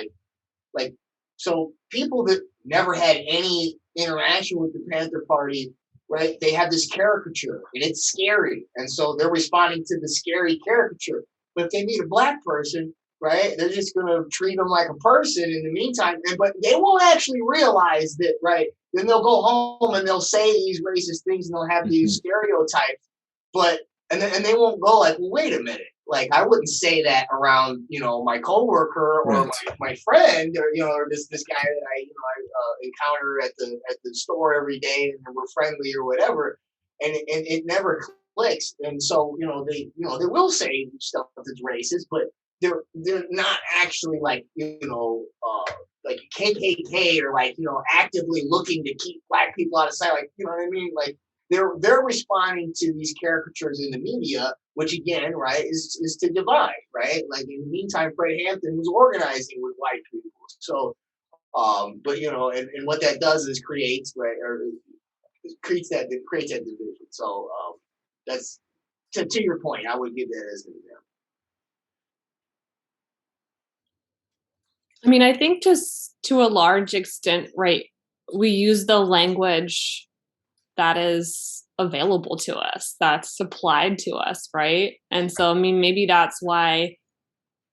like so people that never had any interaction with the Panther Party, right? They have this caricature, and it's scary, and so they're responding to the scary caricature. But if they meet a black person, right? They're just going to treat them like a person in the meantime, but they won't actually realize that, right? Then they'll go home and they'll say these racist things and they'll have these stereotypes, but and they won't go like, well, wait a minute. Like, I wouldn't say that around, my coworker or my friend, or or this guy that I encounter at the store every day and we're friendly or whatever, and it never clicks. And so they will say stuff that's racist, but they're not actually like like KKK or like actively looking to keep black people out of sight. Like, you know what I mean? Like, they're responding to these caricatures in the media, which again, right, is to divide, right? Like, in the meantime, Fred Hampton was organizing with white people. So, but and what that does is creates that division. So that's to your point. I would give that as an example. I mean, I think just to a large extent, right, we use the language that is available to us, that's supplied to us, right? And so, I mean, maybe that's why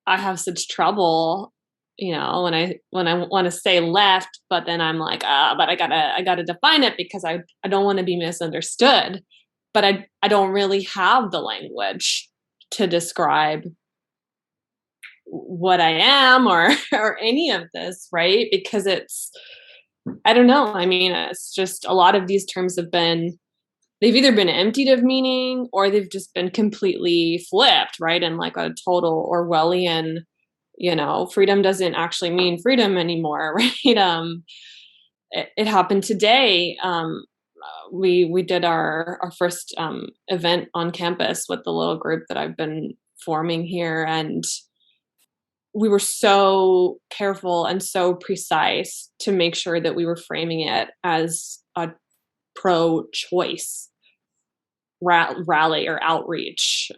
I have such trouble, when I want to say left, but then I'm like, but I gotta define it because I don't want to be misunderstood. But I don't really have the language to describe what I am or any of this, right? Because I don't know. I mean, it's just a lot of these terms they've either been emptied of meaning or they've just been completely flipped, right? And like a total Orwellian, freedom doesn't actually mean freedom anymore, right? It happened today. We did our first event on campus with the little group that I've been forming here, and we were so careful and so precise to make sure that we were framing it as a pro-choice rally or outreach.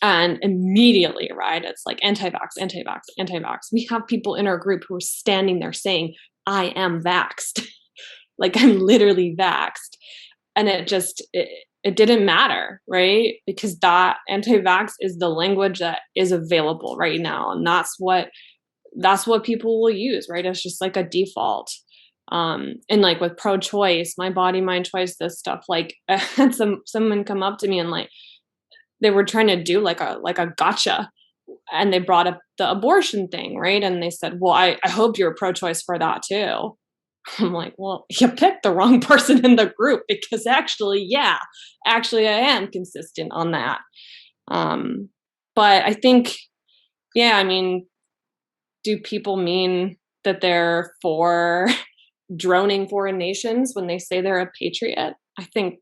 And immediately, right, it's like anti-vax, anti-vax, anti-vax. We have people in our group who are standing there saying, I am vaxxed. Like, I'm literally vaxxed. And it didn't matter, right? Because that anti-vax is the language that is available right now. And that's what people will use, right? It's just like a default. And like with pro-choice, my body, mind choice, this stuff, like I had someone come up to me and like, they were trying to do like a gotcha, and they brought up the abortion thing, right? And they said, well, I hope you're pro-choice for that too. I'm like, well, you picked the wrong person in the group, because actually I am consistent on that. But I think, I mean, do people mean that they're for droning foreign nations when they say they're a patriot? I think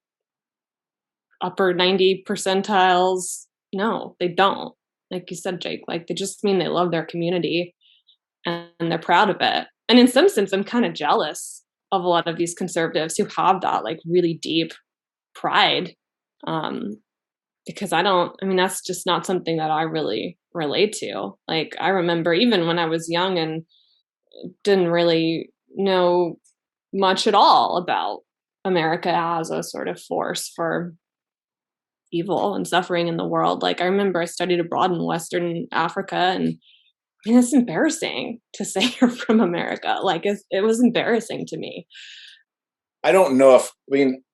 upper 90 percentiles, no, they don't. Like you said, Jake, like they just mean they love their community and they're proud of it. And in some sense, I'm kind of jealous of a lot of these conservatives who have that like really deep pride. Because that's just not something that I really relate to. Like, I remember even when I was young and didn't really know much at all about America as a sort of force for evil and suffering in the world. Like, I remember I studied abroad in Western Africa, and I mean, it's embarrassing to say you're from America. Like, it was embarrassing to me. I don't know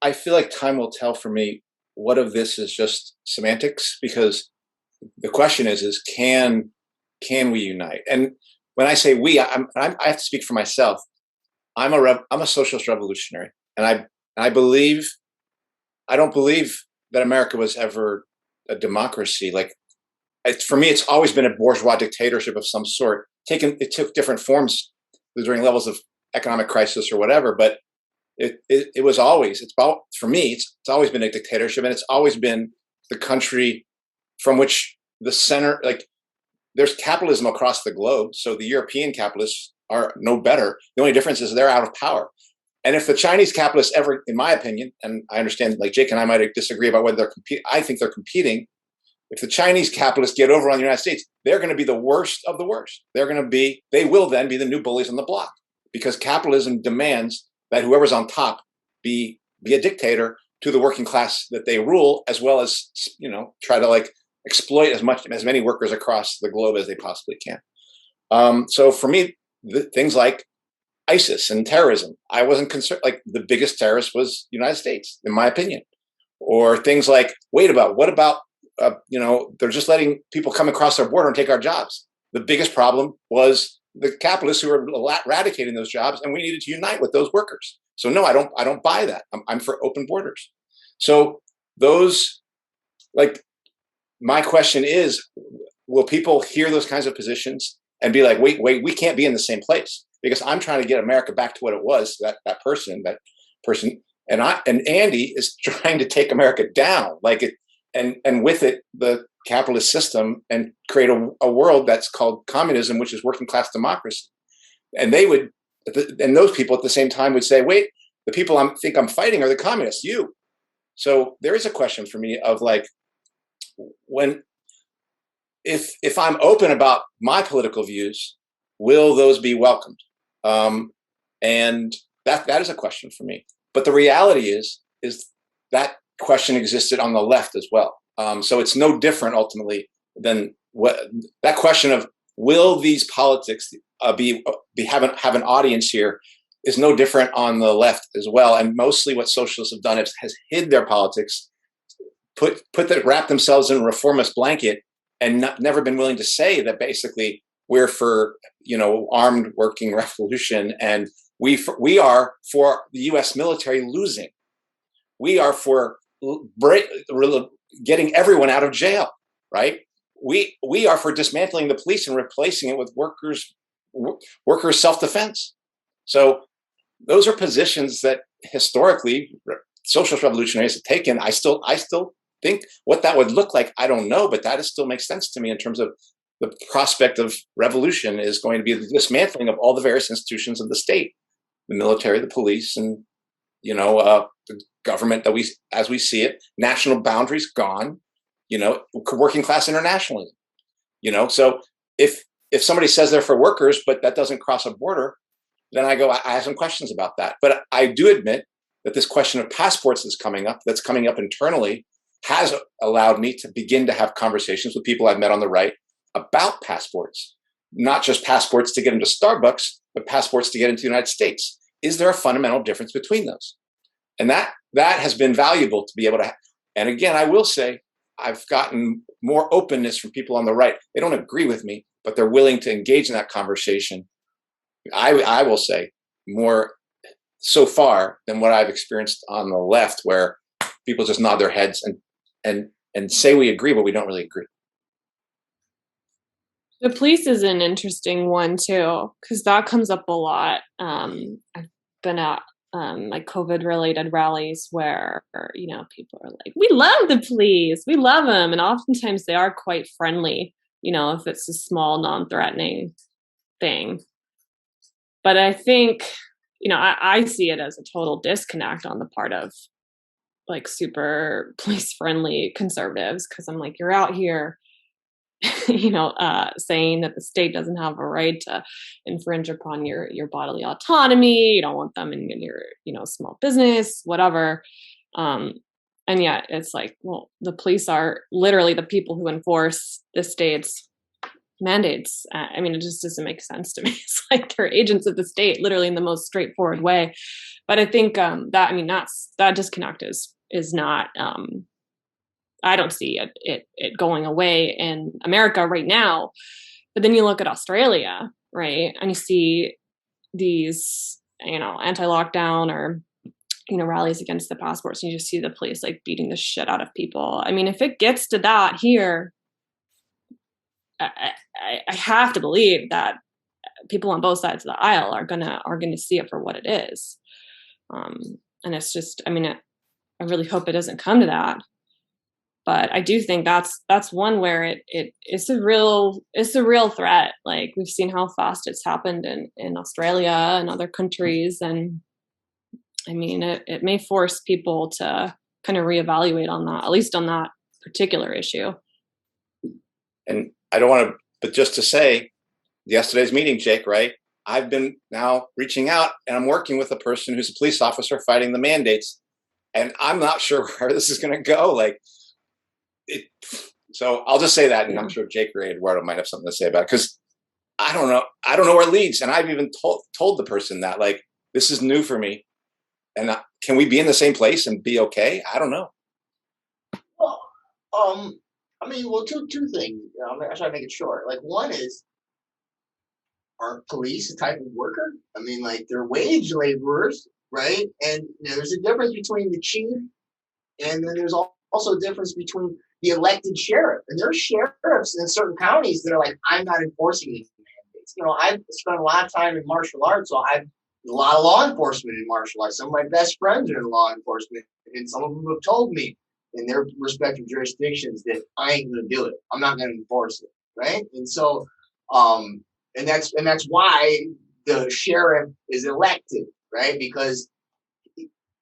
I feel like time will tell for me what of this is just semantics, because the question is can we unite? And when I say we, I have to speak for myself. I'm a socialist revolutionary, and I don't believe that America was ever a democracy. Like, for me, it's always been a bourgeois dictatorship of some sort. It took different forms during levels of economic crisis or whatever, but it was always, for me, it's always been a dictatorship, and it's always been the country from which the center, like, there's capitalism across the globe. So the European capitalists are no better. The only difference is they're out of power. And if the Chinese capitalists ever, in my opinion, and I understand, like Jake and I might disagree about whether they're competing, I think they're competing. If the Chinese capitalists get over on the United States, they're going to be the worst of the worst. They will then be the new bullies on the block, because capitalism demands that whoever's on top be a dictator to the working class that they rule, as well as, try to like exploit as many workers across the globe as they possibly can. So for me, things like ISIS and terrorism, I wasn't concerned. Like the biggest terrorist was the United States, in my opinion. Or things like, what about, they're just letting people come across our border and take our jobs. The biggest problem was the capitalists who were eradicating those jobs, and we needed to unite with those workers. So no, I don't buy that. I'm for open borders. So those, like, my question is, will people hear those kinds of positions and be like, wait, we can't be in the same place? Because I'm trying to get America back to what it was, that person, and Andy is trying to take America down, and with it, the capitalist system, and create a world that's called communism, which is working class democracy. And those people at the same time would say, wait, the people I think I'm fighting are the communists, you. So there is a question for me of like, if I'm open about my political views, will those be welcomed? And that is a question for me. But the reality is that question existed on the left as well. So it's no different ultimately than what that question of, will these politics have an audience here, is no different on the left as well. And mostly what socialists have done has hid their politics, wrap themselves in a reformist blanket, and never been willing to say that basically we're for armed working revolution, and we are for the U.S. military losing. We are for getting everyone out of jail, right? We are for dismantling the police and replacing it with workers self-defense. So those are positions that historically socialist revolutionaries have taken. I still think what that would look like, I don't know, but that still makes sense to me in terms of the prospect of revolution is going to be the dismantling of all the various institutions of the state, the military, the police, and the government as we see it, national boundaries gone, working class internationalism, So if somebody says they're for workers, but that doesn't cross a border, then I have some questions about that. But I do admit that this question of passports that's coming up internally, has allowed me to begin to have conversations with people I've met on the right about passports, not just passports to get into Starbucks, but passports to get into the United States. Is there a fundamental difference between those? And that has been valuable to be able to. And again, I will say, I've gotten more openness from people on the right. They don't agree with me, but they're willing to engage in that conversation. I will say more so far than what I've experienced on the left, where people just nod their heads and say we agree, but we don't really agree. The police is an interesting one too, because that comes up a lot. I've been at like COVID-related rallies where people are like, "We love the police, we love them," and oftentimes they are quite friendly. If it's a small, non-threatening thing. But I think, I see it as a total disconnect on the part of like super police-friendly conservatives, because I'm like, you're out here saying that the state doesn't have a right to infringe upon your bodily autonomy. You don't want them in your, small business, whatever. And yet it's like, well, the police are literally the people who enforce the state's mandates. It just doesn't make sense to me. It's like they're agents of the state, literally in the most straightforward way. But I think that disconnect is not. I don't see it going away in America right now. But then you look at Australia, right, and you see these, anti-lockdown or, rallies against the passports, and you just see the police like beating the shit out of people. If it gets to that here, I have to believe that people on both sides of the aisle are gonna see it for what it is. And it's just, I really hope it doesn't come to that. But I do think that's one where it's a real threat. Like we've seen how fast it's happened in Australia and other countries, and it may force people to kind of reevaluate on that, at least on that particular issue. And I don't want to, but just to say, yesterday's meeting, Jake, right? I've been now reaching out, and I'm working with a person who's a police officer fighting the mandates, and I'm not sure where this is going to go. Like, So I'll just say that, and I'm sure Jake or Eduardo might have something to say about it, because I don't know. I don't know where it leads. And I've even told the person that, like, this is new for me. And can we be in the same place and be okay? I don't know. Well, I mean, well, two things. I'm gonna try to make it short. Like, one is, aren't police a type of worker? I mean, like, they're wage laborers, right? And there's a difference between the chief, and then there's also a difference between the elected sheriff. And there's sheriffs in certain counties that are like, I'm not enforcing these mandates. I've spent a lot of time in martial arts, so I've a lot of law enforcement in martial arts. Some of my best friends are in law enforcement, and some of them have told me in their respective jurisdictions that I ain't gonna do it. I'm not gonna enforce it, right? And so, and that's why the sheriff is elected, right? Because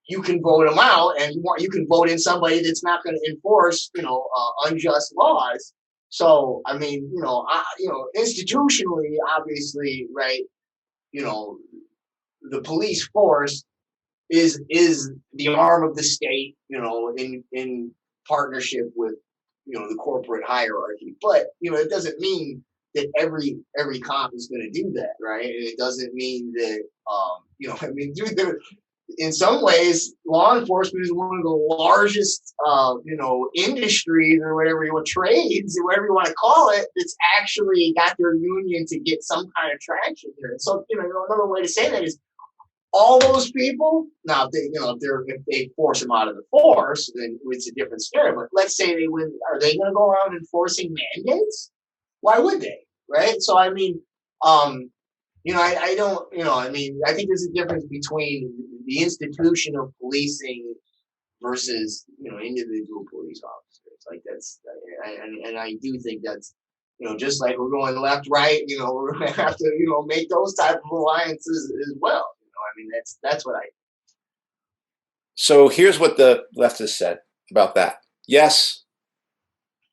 you can vote them out, and you can vote in somebody that's not going to enforce, unjust laws. So, I mean, institutionally, obviously, right? The police force is the arm of the state, in partnership with, the corporate hierarchy. But it doesn't mean that every cop is going to do that, right? And it doesn't mean that, in some ways, law enforcement is one of the largest, industries or whatever trades or whatever you want to call it, that's actually got their union to get some kind of traction here. And so, another way to say that is, all those people, now, if they force them out of the force, then it's a different story. But let's say they win, are they going to go around enforcing mandates? Why would they, right? So, I mean, I don't, I think there's a difference between the institution of policing versus, individual police officers. Like, that's, and I do think that's, just like we're going left, right, we're going to have to, make those type of alliances as well. I mean, that's what I. So here's what the leftists said about that. Yes,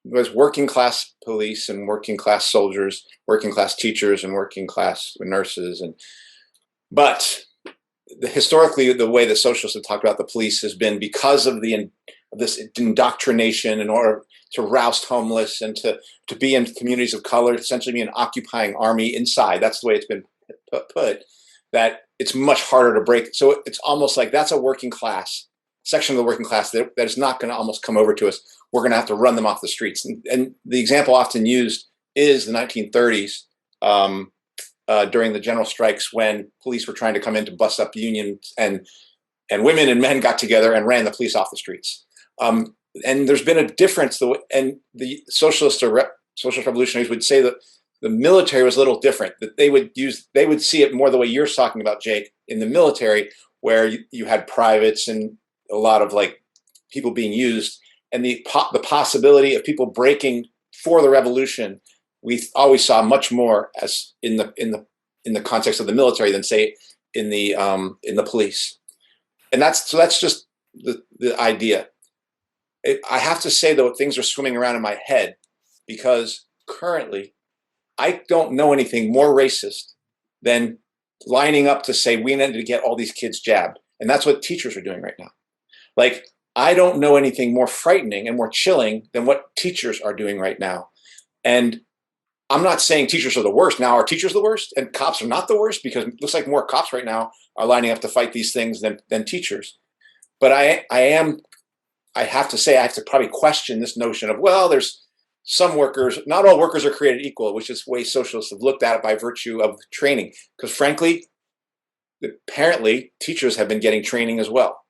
there's working class police and working class soldiers, working class teachers and working class nurses, but historically, the way that socialists have talked about the police has been because of this indoctrination in order to roust homeless and to be in communities of color, essentially be an occupying army inside. That's the way it's been put, that it's much harder to break. So it's almost like that's a working class section of the working class that is not going to almost come over to us. We're going to have to run them off the streets. And the example often used is the 1930s during the general strikes, when police were trying to come in to bust up unions, and women and men got together and ran the police off the streets. And there's been a difference, and the socialist revolutionaries would say that the military was a little different, that they would see it more the way you're talking about, Jake, in the military, where you had privates and a lot of like people being used, and the possibility of people breaking for the revolution, we always saw much more as in the context of the military than, say, in the police. And that's just the idea. I have to say, though, things are swimming around in my head, because currently I don't know anything more racist than lining up to say we need to get all these kids jabbed. And that's what teachers are doing right now. Like, I don't know anything more frightening and more chilling than what teachers are doing right now. And I'm not saying teachers are the worst. Now, are teachers the worst and cops are not the worst? Because it looks like more cops right now are lining up to fight these things than teachers. But I have to say, I have to probably question this notion of, well, there's some workers, not all workers are created equal, which is the way socialists have looked at it by virtue of training. Because frankly, apparently teachers have been getting training as well,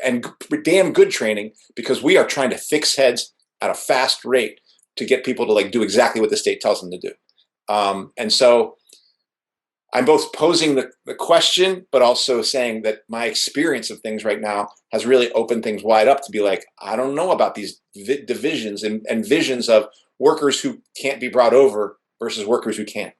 and damn good training, because we are trying to fix heads at a fast rate to get people to like do exactly what the state tells them to do. And so I'm both posing the question, but also saying that my experience of things right now has really opened things wide up to be like, I don't know about these divisions and visions of workers who can't be brought over versus workers who can.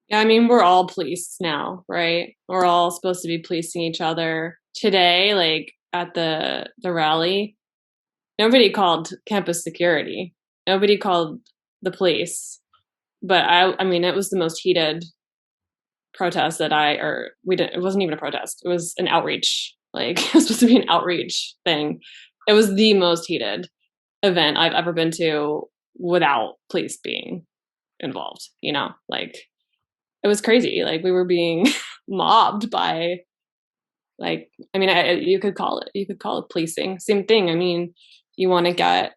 Yeah, I mean, we're all police now, right? We're all supposed to be policing each other. Today, like at the rally, nobody called campus security. Nobody called the police. But I mean, it was the most heated protest that it wasn't even a protest. It was an outreach. Like, it was supposed to be an outreach thing. It was the most heated. event I've ever been to without police being involved, you know, like it was crazy. Like we were being mobbed by, like, I mean, you could call it policing. Same thing. I mean, you want to get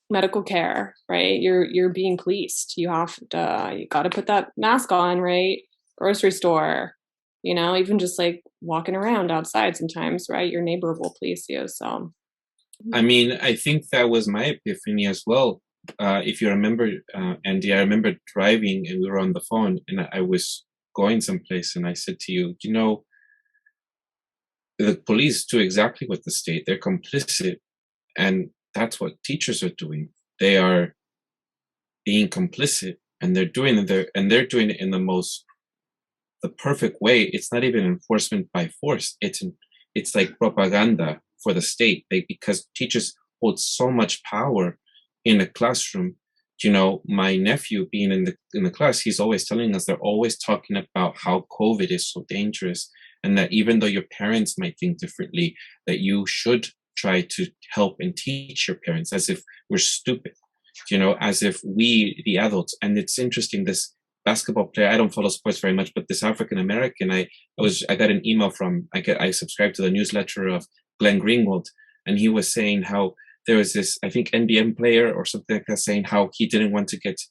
medical care, right? You're being policed. You got to put that mask on, right? Grocery store, you know, even just like walking around outside sometimes, right? Your neighbor will police you. So, I mean, I think that was my epiphany as well. If you remember, Andy, I remember driving and we were on the phone and I was going someplace and I said to you, you know, the police do exactly what the state, they're complicit. And that's what teachers are doing. They are being complicit and they're doing it in the perfect way. It's not even enforcement by force. It's like propaganda for the state, because teachers hold so much power in a classroom. You know, my nephew being in the class, he's always telling us, they're always talking about how COVID is so dangerous, and that even though your parents might think differently, that you should try to help and teach your parents, as if we're stupid, you know, as if we, the adults. And it's interesting, this basketball player, I don't follow sports very much, but this African American, I got an email from, I subscribed to the newsletter of Glenn Greenwald, and he was saying how there was this, I think, NBN player or something like that, saying how he didn't want to get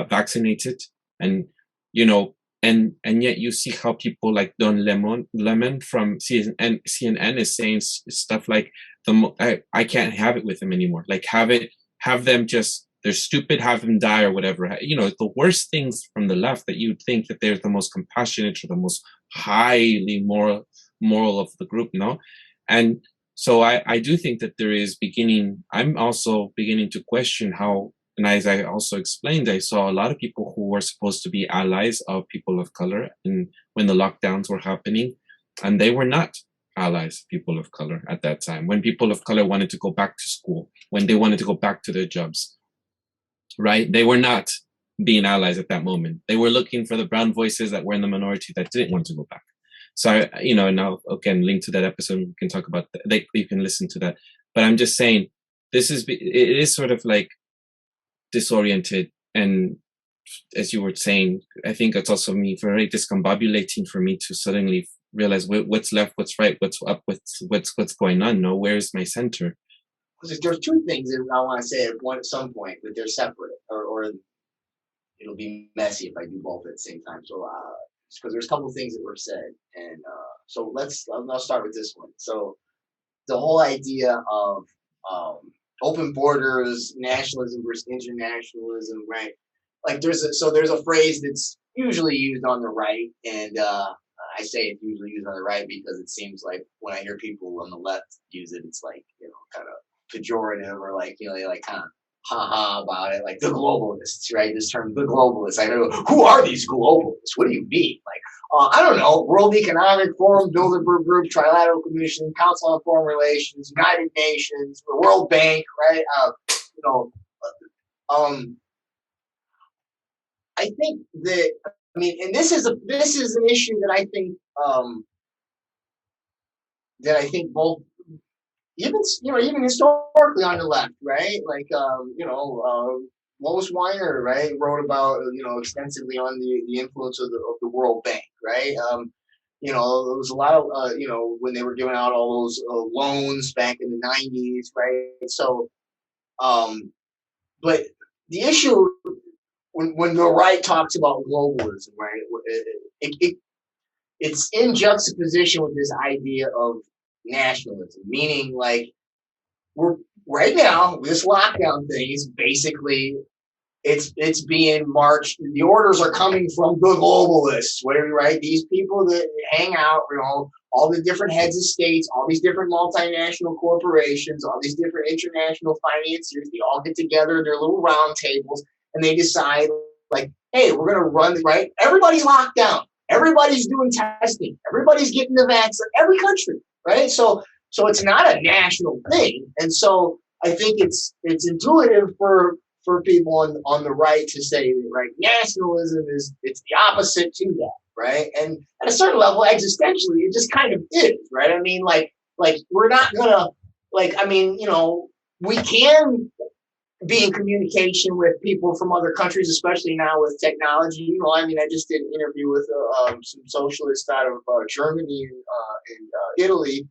vaccinated, and you know, and yet you see how people like Don Lemon from CNN is saying stuff like, I can't have it with them anymore. Like have them just, they're stupid, have them die or whatever. You know, the worst things from the left, that you'd think that they're the most compassionate or the most highly moral of the group, no? And so I do think that I'm also beginning to question how, and as I also explained, I saw a lot of people who were supposed to be allies of people of color, and when the lockdowns were happening, and they were not allies of people of color at that time, when people of color wanted to go back to school, when they wanted to go back to their jobs, right? They were not being allies at that moment. They were looking for the brown voices that were in the minority that didn't want to go back. So, you know, now, again, link to that episode, we can talk about that. You can listen to that. But I'm just saying, it is sort of like disoriented. And as you were saying, I think it's also very discombobulating for me to suddenly realize what's left, what's right, what's up, what's going on. No, where's my center? There's two things that I want to say at some point, but they're separate, or it'll be messy if I do both at the same time. So, because there's a couple of things that were said, and so I'll start with this one. So, the whole idea of open borders, nationalism versus internationalism, right? Like there's a phrase that's usually used on the right, and I say it's usually used on the right because it seems like when I hear people on the left use it, it's like, you know, kind of pejorative, or like, you know, they like kind of ha about it, like the globalists, right? This term, the globalists. I know, who are these globalists? What do you mean? Like, I don't know, World Economic Forum, Bilderberg Group, Trilateral Commission, Council on Foreign Relations, United Nations, the World Bank, right? I think that, I mean, and this is an issue that I think both, even historically on the left, right? Like, Lois Weiner, right, wrote about, extensively on the influence of the World Bank, right? There was a lot of, when they were giving out all those loans back in the 90s, right? So, but the issue when the right talks about globalism, right, it's in juxtaposition with this idea of nationalism, meaning like we're right now, this lockdown thing is basically it's being marched. The orders are coming from the globalists, whatever, right? These people that hang out, all the different heads of states, all these different multinational corporations, all these different international financiers, they all get together in their little round tables and they decide, like, hey, we're going to run, right? Everybody's locked down. Everybody's doing testing. Everybody's getting the vaccine. Every country, right? So it's not a national thing. And so I think it's intuitive for people on the right to say, right, nationalism it's the opposite to that, right? And at a certain level, existentially, it just kind of is, right? I mean, like we're not gonna, like, I mean, we can be in communication with people from other countries, especially now with technology. You know, I mean, I just did an interview with some socialists out of Germany and Italy.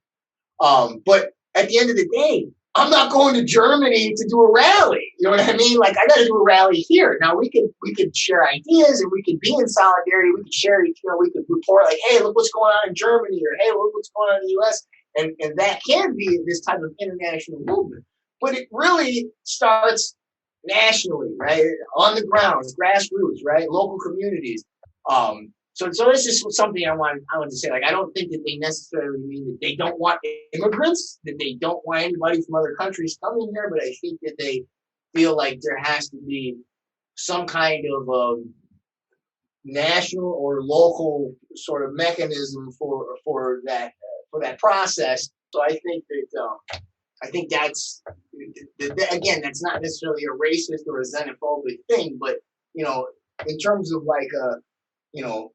But at the end of the day, I'm not going to Germany to do a rally. You know what I mean? Like, I got to do a rally here. Now we could share ideas and we could be in solidarity. We could share, you know, we could report like, hey, look what's going on in Germany, or hey, look what's going on in the US. And that can be this type of international movement. But it really starts nationally, right? On the ground, grassroots, right? Local communities. So it's just something I want to say. Like, I don't think that they necessarily mean that they don't want immigrants, that they don't want anybody from other countries coming here, but I think that they feel like there has to be some kind of national or local sort of mechanism for that process. So I think that's again, that's not necessarily a racist or a xenophobic thing, but you know, in terms of like you know,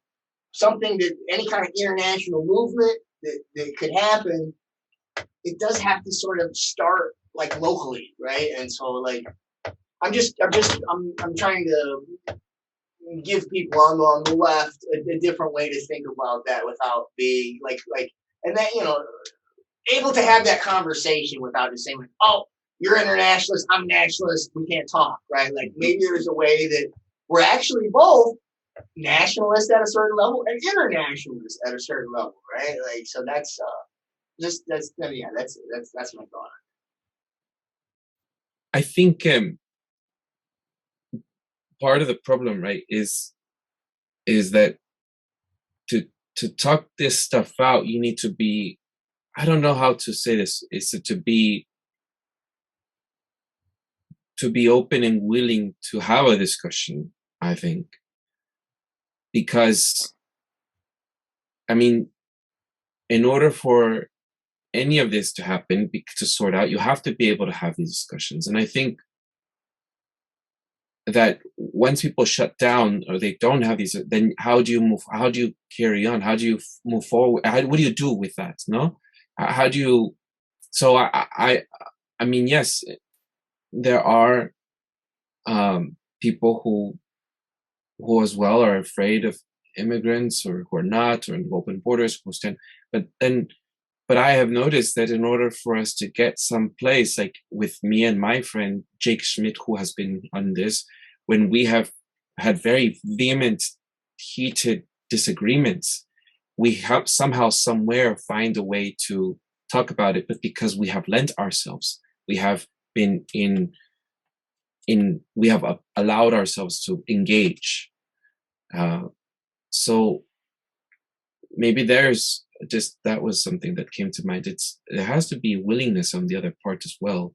something that any kind of international movement that could happen, it does have to sort of start like locally, right? And so like I'm trying to give people on the left a different way to think about that without being like and then, you know, able to have that conversation without just saying like, oh, you're internationalist, I'm nationalist, we can't talk, right? Like maybe there's a way that we're actually both nationalists at a certain level and internationalists at a certain level, right? Like, so that's that's my thought. I think part of the problem, right, is that to talk this stuff out, you need to be, I don't know how to say this, is to be open and willing to have a discussion, I think. Because, I mean, in order for any of this to happen, to sort out, you have to be able to have these discussions. And I think that once people shut down or they don't have these, then how do you carry on? How do you move forward? What do you do with that? No? How do you, so I mean, yes, there are people who as well are afraid of immigrants, or who are not, or in open borders, who stand, but I have noticed that in order for us to get someplace, like with me and my friend Jake Schmidt, who has been on this, when we have had very vehement, heated disagreements, we have somehow, somewhere find a way to talk about it, but because we have lent ourselves, we have been we have allowed ourselves to engage. So maybe there's just, that was something that came to mind. There has to be willingness on the other part as well.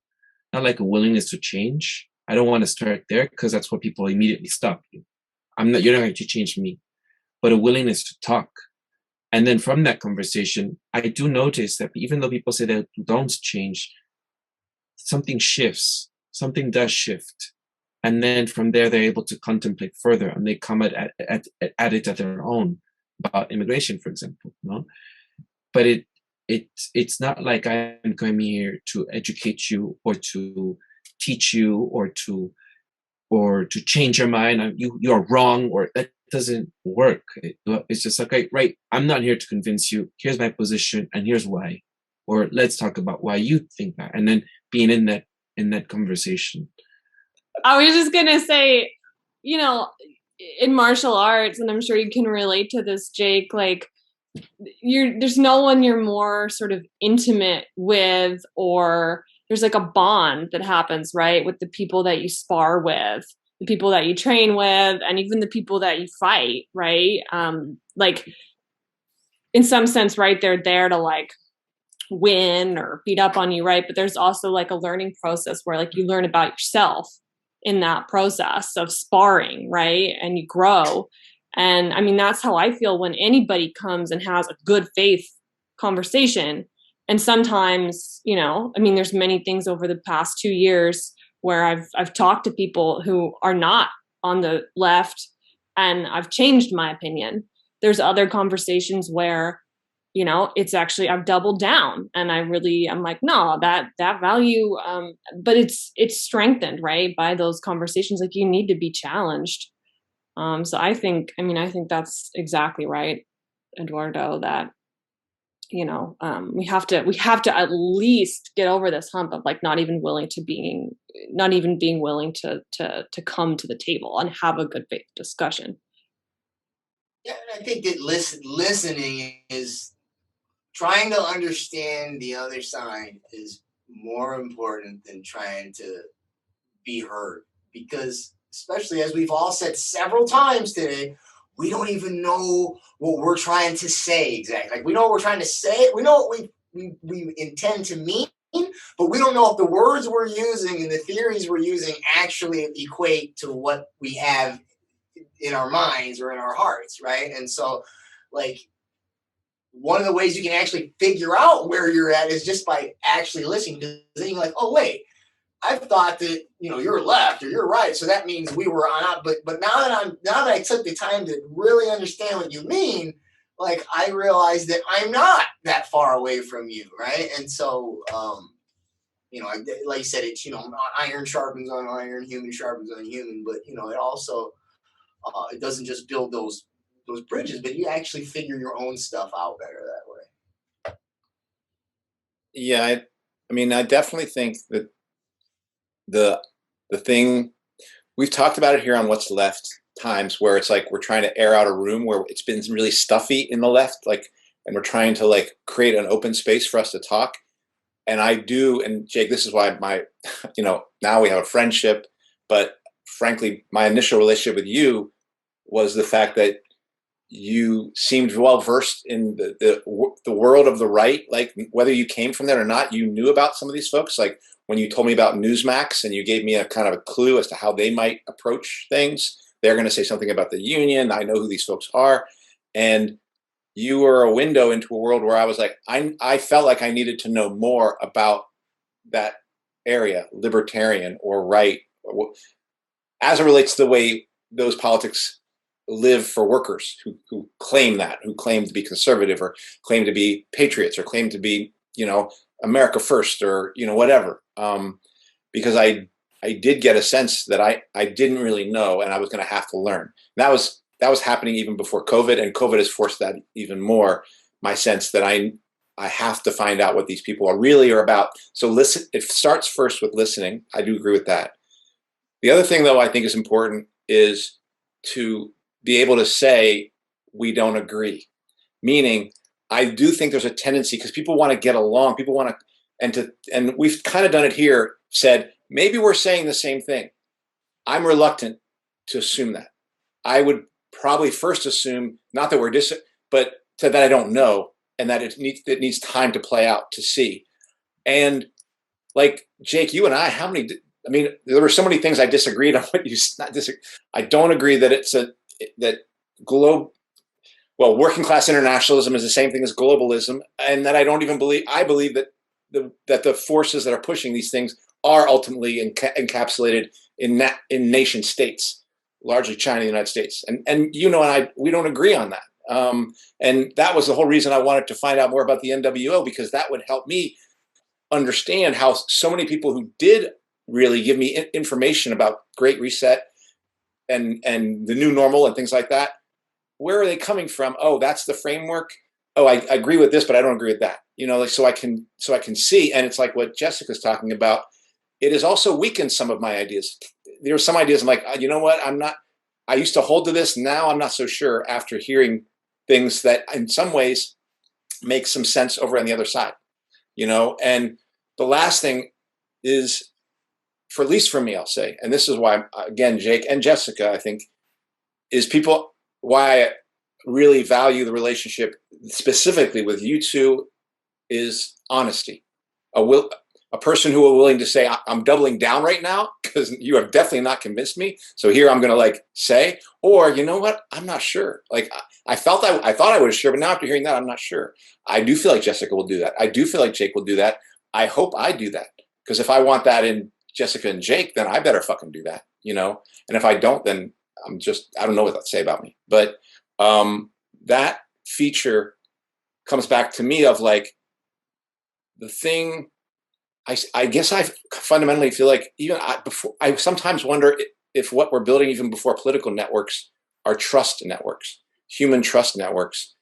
Not like a willingness to change. I don't want to start there because that's what people immediately stop you. You're not going to change me, but a willingness to talk. And then from that conversation, I do notice that even though people say that don't change, something shifts, something does shift. And then from there, they're able to contemplate further, and they come at it at their own, about immigration, for example. No? But it's not like I'm coming here to educate you, or to teach you, or to change your mind. You're wrong, or that doesn't work. It's just like, okay, right, I'm not here to convince you. Here's my position, and here's why. Or let's talk about why you think that, and then being in that conversation. I was just gonna say, you know, in martial arts, and I'm sure you can relate to this, Jake, like there's no one you're more sort of intimate with, or there's like a bond that happens, right, with the people that you spar with, the people that you train with, and even the people that you fight, right? Like in some sense, right, they're there to like win or beat up on you, right? But there's also like a learning process where like you learn about yourself in that process of sparring, right? And you grow. And I mean, that's how I feel when anybody comes and has a good faith conversation. And sometimes, you know, I mean, there's many things over the past 2 years where I've talked to people who are not on the left, and I've changed my opinion. There's other conversations where, it's actually, I've doubled down, and I'm like, no, that value, but it's strengthened, right, by those conversations. Like, you need to be challenged. So I think that's exactly right, Eduardo, that, we have to at least get over this hump of like not even being willing to come to the table and have a good faith discussion. Yeah, and I think that listening is trying to understand the other side is more important than trying to be heard, because especially as we've all said several times today, we don't even know what we're trying to say exactly. Like, we know what we're trying to say, we know what we intend to mean, but we don't know if the words we're using and the theories we're using actually equate to what we have in our minds or in our hearts, right? And so, like, one of the ways you can actually figure out where you're at is just by actually listening. Because then you're like, oh wait, I thought that you're left or you're right, so that means we were on. But now that I took the time to really understand what you mean, like, I realize that I'm not that far away from you, right? And so, like you said, it's iron sharpens on iron, human sharpens on human. But it also it doesn't just build those bridges, but you actually figure your own stuff out better that way. Yeah, I definitely think that the thing we've talked about it here on What's Left times, where it's like we're trying to air out a room where it's been really stuffy in the left, like, and we're trying to like create an open space for us to talk. And I do, and Jake, this is why my, now we have a friendship, but frankly, my initial relationship with you was the fact that you seemed well versed in the world of the right. Like, whether you came from there or not, you knew about some of these folks. Like, when you told me about Newsmax and you gave me a kind of a clue as to how they might approach things, they're going to say something about the union. I know who these folks are. And you were a window into a world where I was like, I felt like I needed to know more about that area, libertarian or right, as it relates to the way those politics live for workers who claim to be conservative, or claim to be patriots, or claim to be, America first, or, whatever. Because I did get a sense that I didn't really know, and I was going to have to learn. That was happening even before COVID, and COVID has forced that even more. My sense that I have to find out what these people are about. So listen, it starts first with listening. I do agree with that. The other thing, though, I think is important is to be able to say we don't agree. Meaning, I do think there's a tendency, because people want to get along, people want to, and we've kind of done it here, said, maybe we're saying the same thing. I'm reluctant to assume that. I would probably first assume, not that we're but that I don't know, and that it needs time to play out to see. And like, Jake, you and I, there were so many things I disagreed on. I don't agree that working class internationalism is the same thing as globalism, and that I believe that the forces that are pushing these things are ultimately encapsulated in nation states, largely China and the United States. And we don't agree on that. And that was the whole reason I wanted to find out more about the NWO, because that would help me understand how so many people who did really give me information about Great Reset and the new normal and things like that, where are they coming from? Oh, that's the framework. Oh, I agree with this, but I don't agree with that. So I can see. And it's like what Jessica's talking about. It has also weakened some of my ideas. There are some ideas I'm like, you know what? I used to hold to this. Now I'm not so sure, after hearing things that in some ways make some sense over on the other side. And the last thing is, at least for me, I'll say, and this is why, again, Jake and Jessica, I think, is why I really value the relationship specifically with you two, is honesty. A person who are willing to say, I'm doubling down right now because you have definitely not convinced me. So here I'm going to say, or you know what? I'm not sure. I thought I was sure, but now after hearing that, I'm not sure. I do feel like Jessica will do that. I do feel like Jake will do that. I hope I do that, because if I want that in Jessica and Jake, then I better fucking do that, And if I don't, then I don't know what that say about me. But that feature comes back to me of like the thing. I guess I fundamentally feel like I sometimes wonder if what we're building even before political networks are trust networks, human trust networks,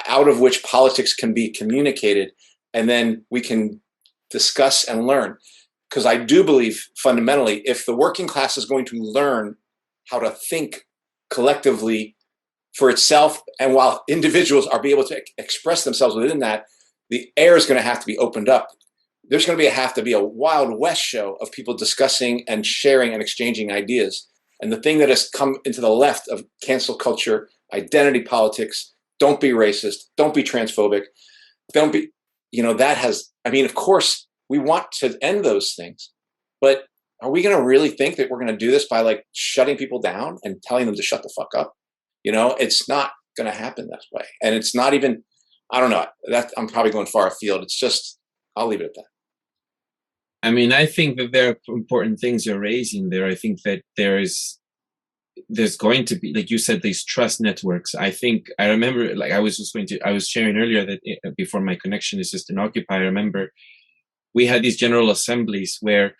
out of which politics can be communicated, and then we can discuss and learn. Because I do believe fundamentally, if the working class is going to learn how to think collectively for itself, and while individuals are be able to express themselves within that, the air is going to have to be opened up. There's going to have to be a Wild West show of people discussing and sharing and exchanging ideas. And the thing that has come into the left of cancel culture, identity politics, don't be racist, don't be transphobic, don't be, that has, of course, we want to end those things. But are we going to really think that we're going to do this by like shutting people down and telling them to shut the fuck up? It's not going to happen that way. And it's not even, I don't know, I'm probably going far afield. It's just, I'll leave it at that. I think that there are important things you're raising there. I think that there's going to be, like you said, these trust networks. I remember, like I was sharing earlier that before my connection is just in Occupy, I remember we had these general assemblies where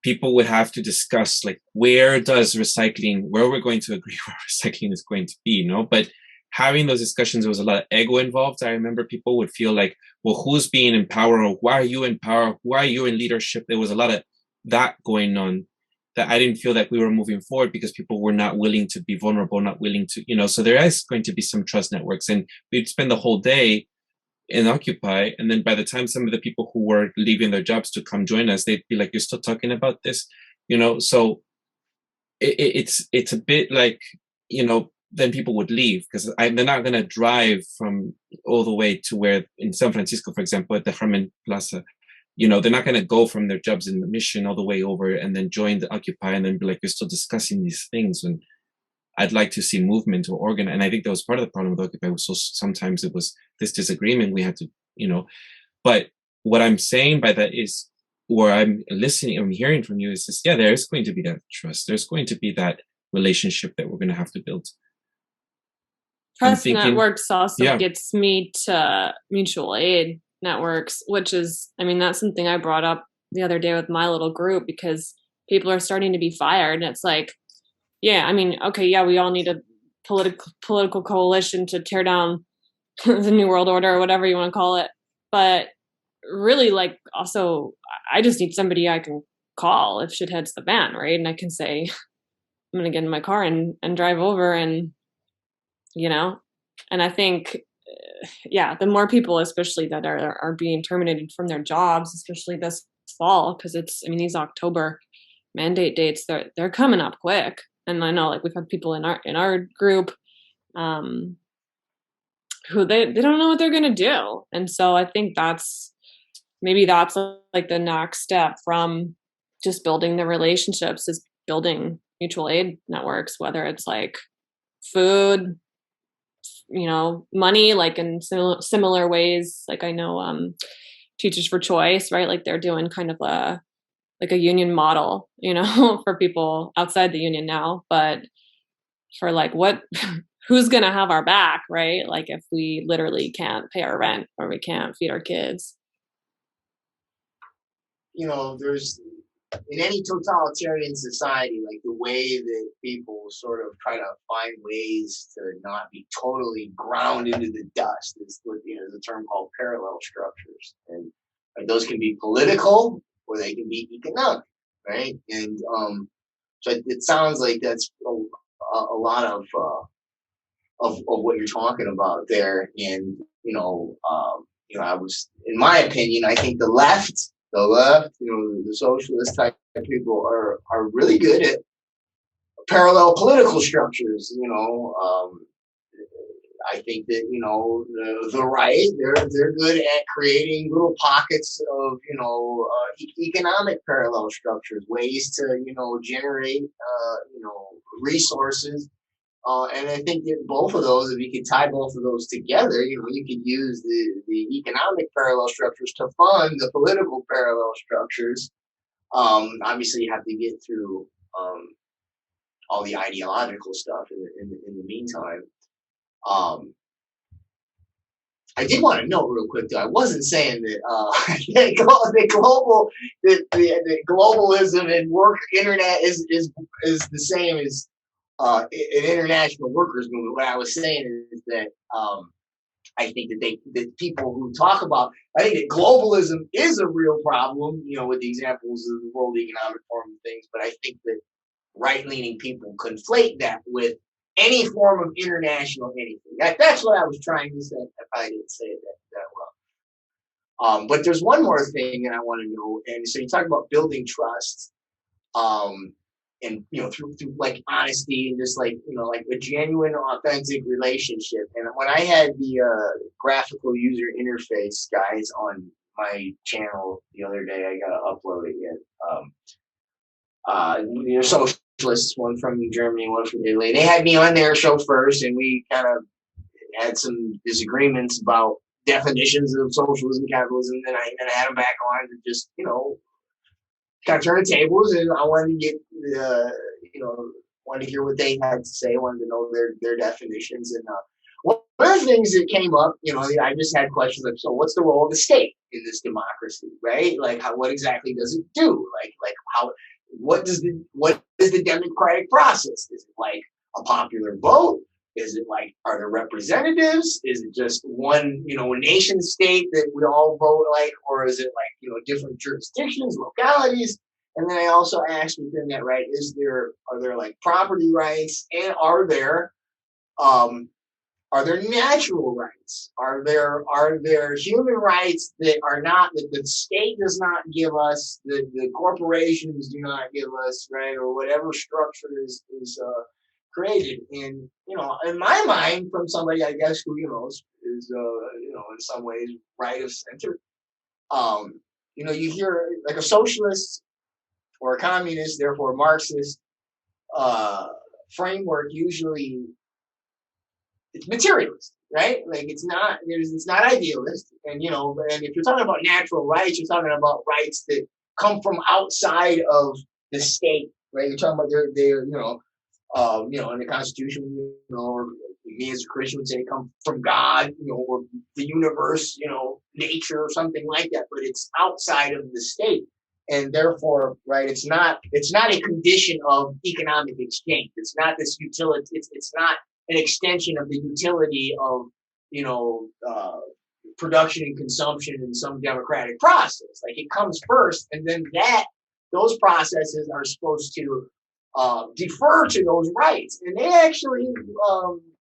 people would have to discuss like where we're going to agree where recycling is going to be, but having those discussions, there was a lot of ego involved. I remember people would feel like, well, who's being in power, or why are you in power? Why are you in leadership? There was a lot of that going on that I didn't feel that we were moving forward because people were not willing to be vulnerable, not willing to, so there is going to be some trust networks. And we'd spend the whole day in Occupy. And then by the time some of the people who were leaving their jobs to come join us, they'd be like, you're still talking about this, so it's a bit like, then people would leave because they're not going to drive from all the way to where in San Francisco, for example, at the Herman Plaza, they're not going to go from their jobs in the Mission all the way over and then join the Occupy and then be like, you're still discussing these things. And I'd like to see movement or organ. And I think that was part of the problem with Occupy. So sometimes it was this disagreement we had to, but what I'm saying by that is, or I'm hearing from you is this, yeah, there is going to be that trust. There's going to be that relationship that we're going to have to build. Trust networks also gets me to mutual aid networks, which is, that's something I brought up the other day with my little group because people are starting to be fired. And it's like, yeah, okay, yeah, we all need a political coalition to tear down the New World Order or whatever you want to call it. But really, like, also, I just need somebody I can call if shit hits the fan, right? And I can say, I'm going to get in my car and drive over and, and I think, the more people, especially that are being terminated from their jobs, especially this fall, because it's, these October mandate dates, they're coming up quick. And I know, like, we've had people in our group who they don't know what they're going to do. And so I think that's like the next step from just building the relationships is building mutual aid networks, whether it's like food, money, like in similar ways. Like I know Teachers for Choice, right? Like they're doing kind of a union model, for people outside the union now, but for like who's going to have our back, right? Like if we literally can't pay our rent or we can't feed our kids. There's, in any totalitarian society, like the way that people sort of try to find ways to not be totally ground into the dust is the term called parallel structures. And those can be political or they can be economic, right? And so it sounds like that's a lot of what you're talking about there. And I was, in my opinion, I think the left, the socialist type people are really good at parallel political structures. I think that the right, they're good at creating little pockets of economic parallel structures, ways to generate resources. And I think that both of those, if you could tie both of those together, you could use the economic parallel structures to fund the political parallel structures. Obviously, you have to get through all the ideological stuff in the meantime. I did want to note real quick though, I wasn't saying that the globalism and work internet is the same as an international workers movement. What I was saying is that I think that people who talk about, I think that globalism is a real problem, with the examples of the World Economic Forum and things. But I think that right-leaning people conflate that with any form of international anything. That's what I was trying to say. I probably didn't say it that well. But there's one more thing that I want to know. And so you talk about building trust, and through like honesty and just like like a genuine, authentic relationship. And when I had the graphical user interface guys on my channel the other day, I gotta upload it yet. Socialists, one from Germany, one from Italy. They had me on their show first, and we kind of had some disagreements about definitions of socialism, capitalism. And I had them back on to just kind of turn the tables, and I wanted to get wanted to hear what they had to say. I wanted to know their definitions. And one of the things that came up, I just had questions like, so what's the role of the state in this democracy, right? Like, what exactly does it do? Like how? What is the democratic process? Is it like a popular vote? Is it like, are there representatives? Is it just one, nation state that we all vote like, or is it like, different jurisdictions, localities? And then I also asked within that, right, are there like property rights, and are there natural rights? Are there human rights that the state does not give us, the corporations do not give us, right? Or whatever structure is created. And, in my mind, from somebody, I guess, who, is in some ways right of center, you hear like a socialist or a communist, therefore a Marxist framework, usually it's materialist, right? Like it's not idealist. And and if you're talking about natural rights, you're talking about rights that come from outside of the state, right? You're talking about they're in the Constitution, or me as a Christian would say come from God, or the universe, nature or something like that, but it's outside of the state. And therefore, right, it's not a condition of economic exchange. It's not this utility. It's not an extension of the utility of, production and consumption in some democratic process. Like it comes first, and then those processes are supposed to defer to those rights. And they actually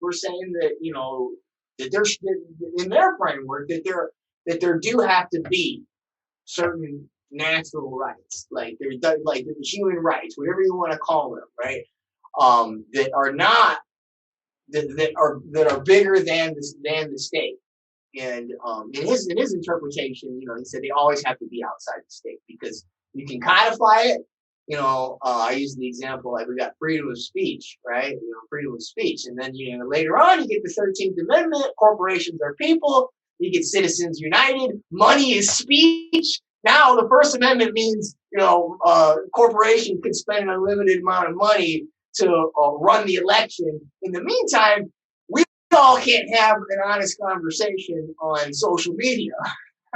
were saying that, that there's in their framework that there do have to be certain natural rights, like there's like the human rights, whatever you want to call them, right? That are not that are bigger than the state. And in his interpretation, he said they always have to be outside the state because you can codify it. I use the example like we got freedom of speech, right? Freedom of speech, and then later on you get the 13th Amendment. Corporations are people. You get Citizens United. Money is speech. Now the First Amendment means corporation can spend an unlimited amount of money to run the election. In the meantime, we all can't have an honest conversation on social media,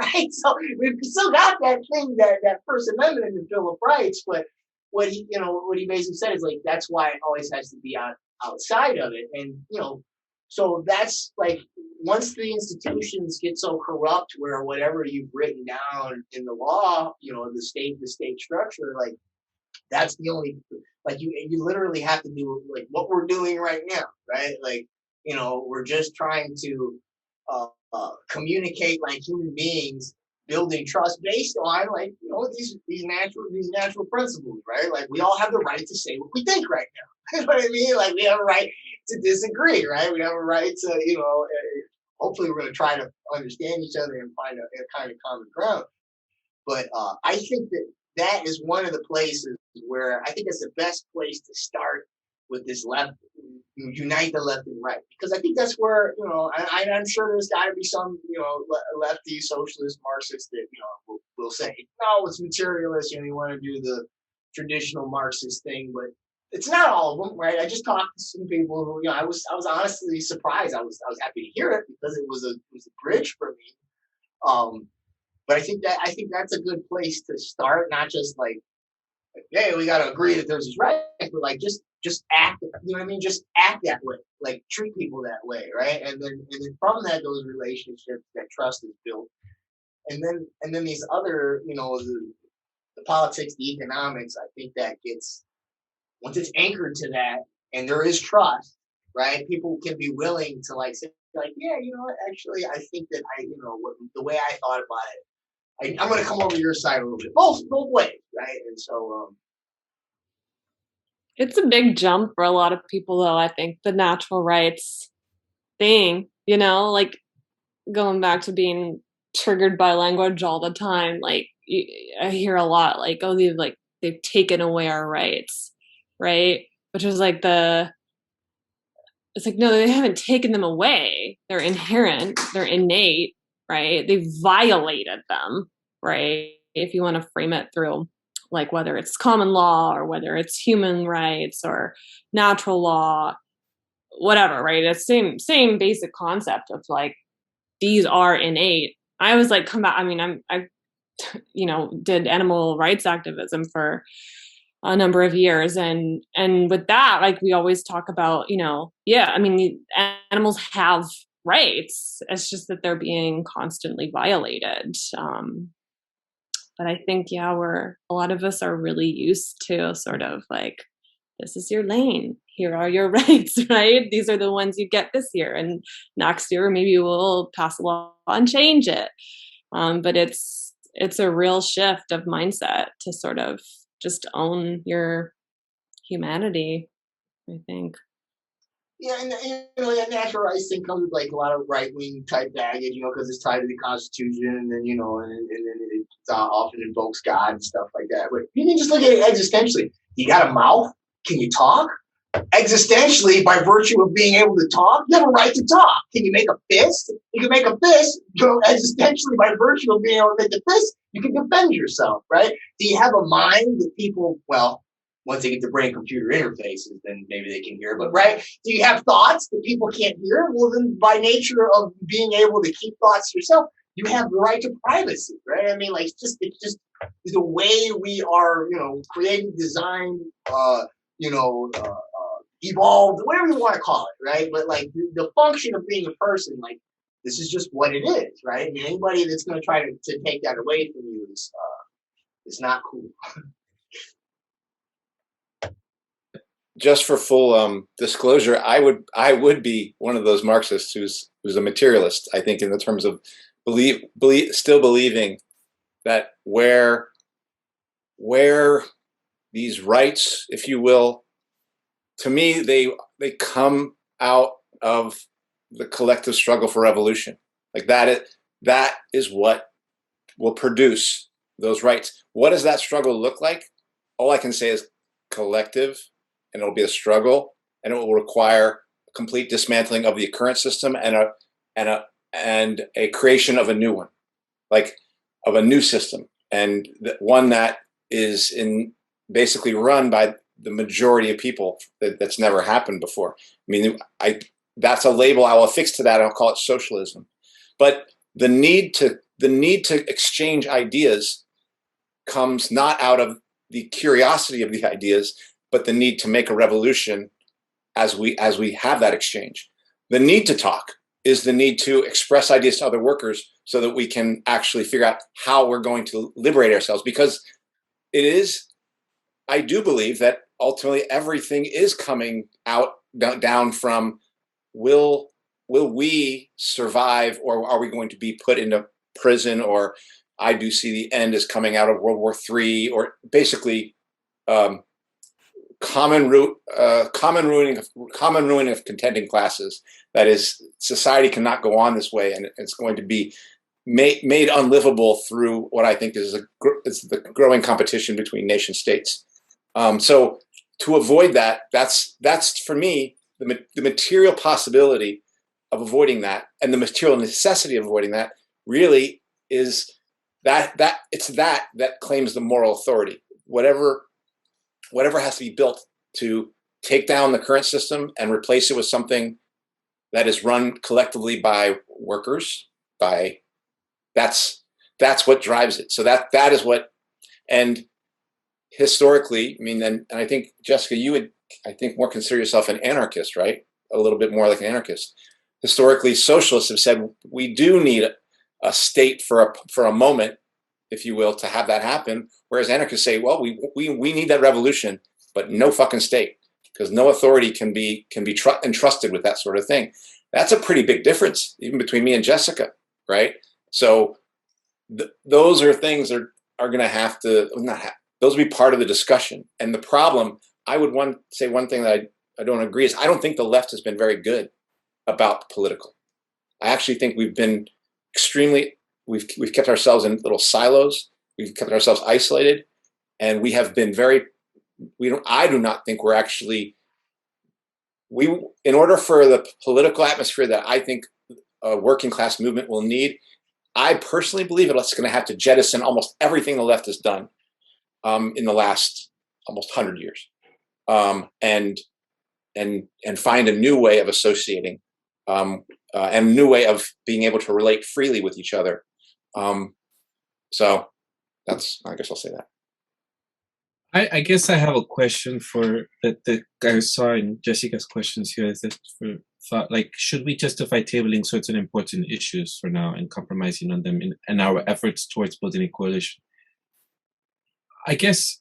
right? So we've still got that thing, that First Amendment in the Bill of Rights, but what he basically said is like that's why it always has to be outside of it. And so that's like once the institutions get so corrupt where whatever you've written down in the law, the state structure, like that's the only, like you literally have to do like what we're doing right now, right? Like, we're just trying to communicate like human beings, building trust based on like, these natural principles, right? Like we all have the right to say what we think right now. You know what I mean? Like we have a right to disagree, right? We have a right to, hopefully we're going to try to understand each other and find a kind of common ground. But I think that is one of the places where I think it's the best place to start with this left, unite the left and right, because I think that's where, I'm sure there's got to be some, lefty, socialist, Marxist that, will say, no, it's materialist, you want to do the traditional Marxist thing, but it's not all of them, right? I just talked to some people who, I was honestly surprised. I was happy to hear it because it was a bridge for me. But I think that's a good place to start, not just like, hey, we got to agree that there's this right, but like just act, you know what I mean? Just act that way, like treat people that way, right? And then from that, those relationships, that trust is built, and then these other, the politics, the economics. I think that gets, once it's anchored to that, and there is trust, right? People can be willing to like say, like, yeah, you know what? Actually, I think that the way I thought about it. I'm going to come over your side a little bit, both ways, right? And so, it's a big jump for a lot of people, though. I think the natural rights thing, like going back to being triggered by language all the time. Like I hear a lot, like, oh, they've taken away our rights, right? Which is like it's like, no, they haven't taken them away. They're inherent, they're innate, right? They violated them, right? If you want to frame it through, like, whether it's common law or whether it's human rights or natural law, whatever, right? It's same basic concept of like, these are innate. I was like, come back. I mean, I did animal rights activism for a number of years, and with that, like, we always talk about, I mean, animals have rights. It's just that they're being constantly violated. But I think, a lot of us are really used to sort of like, this is your lane. Here are your rights, right? These are the ones you get this year, and next year maybe we'll pass a law and change it. But it's a real shift of mindset to sort of just own your humanity, I think. Yeah, and that natural rights thing comes with like a lot of right-wing type baggage, because it's tied to the Constitution, and then and then it often invokes God and stuff like that. But you can just look at it existentially. You got a mouth? Can you talk? Existentially, by virtue of being able to talk, you have a right to talk. Can you make a fist? You can make a fist. Existentially, by virtue of being able to make a fist, you can defend yourself, right? Do you have a mind that people, well, once they get the brain-computer interfaces, then maybe they can hear. But right, do you have thoughts that people can't hear? Well, then by nature of being able to keep thoughts to yourself, you have the right to privacy, right? I mean, like, it's just the way we are, created, designed, evolved, whatever you want to call it, right? But like the function of being a person, like, this is just what it is, right? I mean, anybody that's going to try to take that away from you is not cool. Just for full disclosure, I would be one of those Marxists who's a materialist. I think in the terms of still believing that where these rights, if you will, to me, they come out of the collective struggle for revolution. Like that is what will produce those rights. What does that struggle look like? All I can say is collective, and it'll be a struggle, and it will require complete dismantling of the current system and a creation of a new one, like of a new system, and one that is basically run by the majority of people. That's never happened before. I mean, that's a label I will affix to that. I'll call it socialism. But the need to exchange ideas comes not out of the curiosity of the ideas, but the need to make a revolution as we have that exchange. The need to talk is the need to express ideas to other workers so that we can actually figure out how we're going to liberate ourselves. Because I do believe that ultimately everything is coming down from will we survive, or are we going to be put into prison? Or I do see the end is coming out of World War III, or basically common ruining of contending classes. That is, society cannot go on this way, and it's going to be made unlivable through what I think is the growing competition between nation states. So to avoid that, that's for me the material possibility of avoiding that, and the material necessity of avoiding that really is that claims the moral authority. Whatever has to be built to take down the current system and replace it with something that is run collectively by workers. That's what drives it. So that is what, and historically, I mean, and I think, Jessica, you would, I think, more consider yourself an anarchist, right? A little bit more like an anarchist. Historically, socialists have said we do need a state for a moment, if you will, to have that happen. Whereas anarchists say, well, we need that revolution, but no fucking state, because no authority can be entrusted with that sort of thing. That's a pretty big difference, even between me and Jessica, right? So those are things that are going to have to those will be part of the discussion. And the problem, I would say one thing that I don't agree is I don't think the left has been very good about political. I actually think we've been we've kept ourselves in little silos. We've kept ourselves isolated, and we have been I do not think we're actually, in order for the political atmosphere that I think a working class movement will need, I personally believe it's going to have to jettison almost everything the left has done in the last almost 100 years, and find a new way of associating, and a new way of being able to relate freely with each other. So I guess I'll say that. I guess I have a question for that I saw in Jessica's questions here, is that for thought, like, should we justify tabling certain important issues for now and compromising on them in our efforts towards building a coalition? I guess,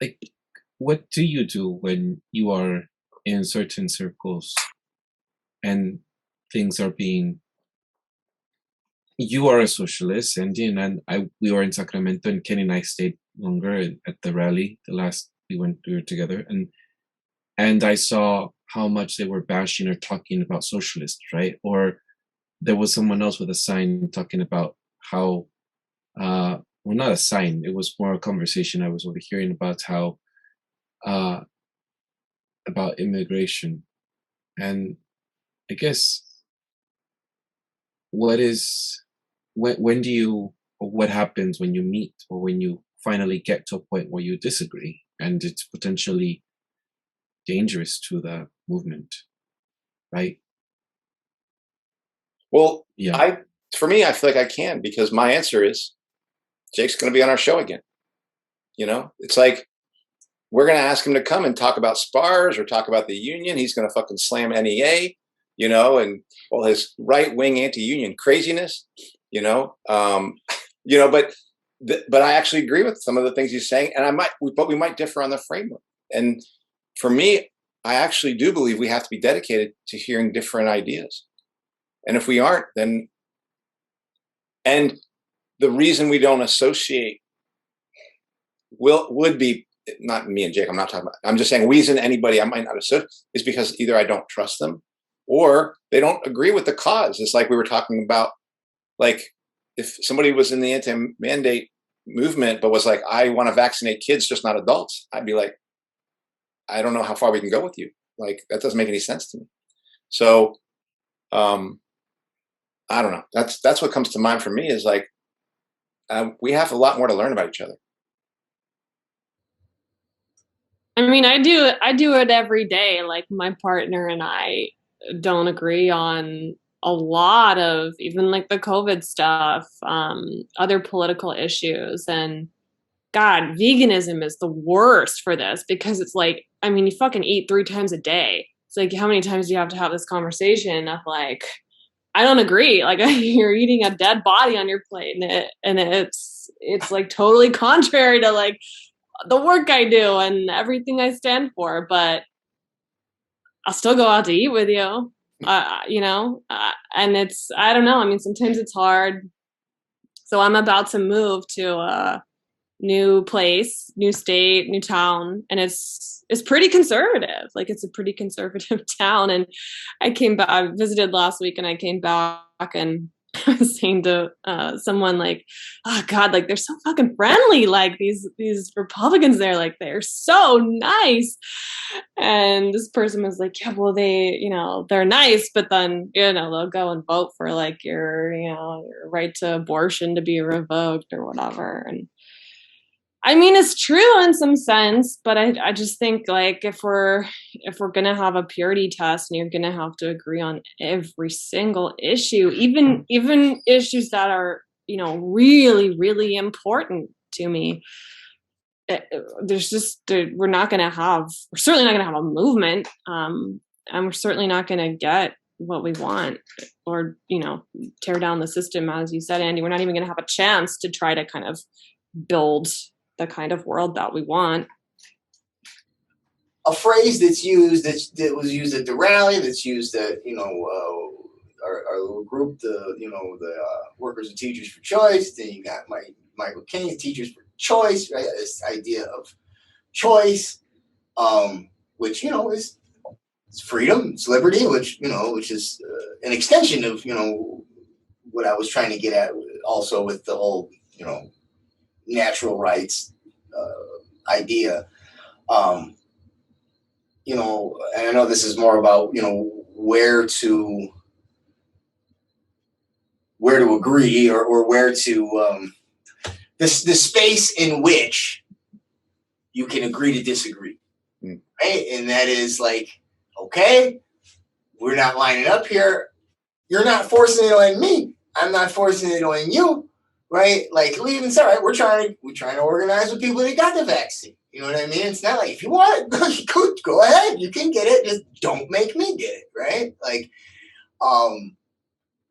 like, what do you do when you are in certain circles and things are being, you are a socialist, Andy, and we were in Sacramento, and Kenny and I stayed longer at the rally, the last we were together, and I saw how much they were bashing or talking about socialists, right? Or there was someone else with a sign talking about how, well, not a sign, it was more a conversation I was overhearing about how, about immigration. And I guess, what happens when you meet, or when you finally get to a point where you disagree and it's potentially dangerous to the movement, right? Well, yeah. For me, I feel like I can, because my answer is Jake's going to be on our show again. You know, it's like, we're going to ask him to come and talk about SPARS or talk about the union. He's going to fucking slam NEA, you know, and all his right-wing anti-union craziness, you know, but I actually agree with some of the things he's saying, and we might differ on the framework. And for me, I actually do believe we have to be dedicated to hearing different ideas. And if we aren't, then, and the reason we don't associate would be, not me and Jake, I'm not talking about, I'm just saying reason anybody I might not associate is because either I don't trust them or they don't agree with the cause. It's like we were talking about, like, if somebody was in the anti-mandate movement but was like, I want to vaccinate kids, just not adults, I'd be like, I don't know how far we can go with you. Like, that doesn't make any sense to me. So I don't know. That's what comes to mind for me, is like, we have a lot more to learn about each other. I mean, I do it every day. Like, my partner and I don't agree on a lot of, even like the COVID stuff, other political issues. And God, veganism is the worst for this, because it's like, I mean, you fucking eat 3 times a day. It's like, how many times do you have to have this conversation of like, I don't agree. Like, you're eating a dead body on your plate, and it's like totally contrary to like the work I do and everything I stand for. But I'll still go out to eat with you, you know. And it's, I don't know. I mean, sometimes it's hard. So I'm about to move to a new place, new state, new town, and it's pretty conservative. Like, it's a pretty conservative town. And I visited last week, and I came back, and I was saying to someone, like, oh God, like, they're so fucking friendly. Like, these Republicans there, like, they're so nice. And this person was like, yeah, well, they, you know, they're nice, but then, you know, they'll go and vote for like your right to abortion to be revoked or whatever. And I mean, it's true in some sense, but I just think like if we're gonna have a purity test and you're gonna have to agree on every single issue, even issues that are, you know, really, really important to me, there's just we're certainly not gonna have a movement, and we're certainly not gonna get what we want, or, you know, tear down the system, as you said, Andy. We're not even gonna have a chance to try to kind of build the kind of world that we want. A phrase that's used, that was used at the rally, that's used at, you know, our little group, the Workers and Teachers for Choice. Then you got Michael King's Teachers for Choice, right? This idea of choice, which, you know, is freedom, it's liberty, which, you know, which is an extension of, you know, what I was trying to get at also with the whole, you know, natural rights idea. You know, and I know this is more about, you know, where to agree, or where to the space in which you can agree to disagree, right? And that is like, okay, we're not lining up here. You're not forcing it on me. I'm not forcing it on you, right? Like, we even said, right, we're trying to organize with people that got the vaccine. You know what I mean? It's not like, if you want it, go ahead, you can get it. Just don't make me get it, right? Like,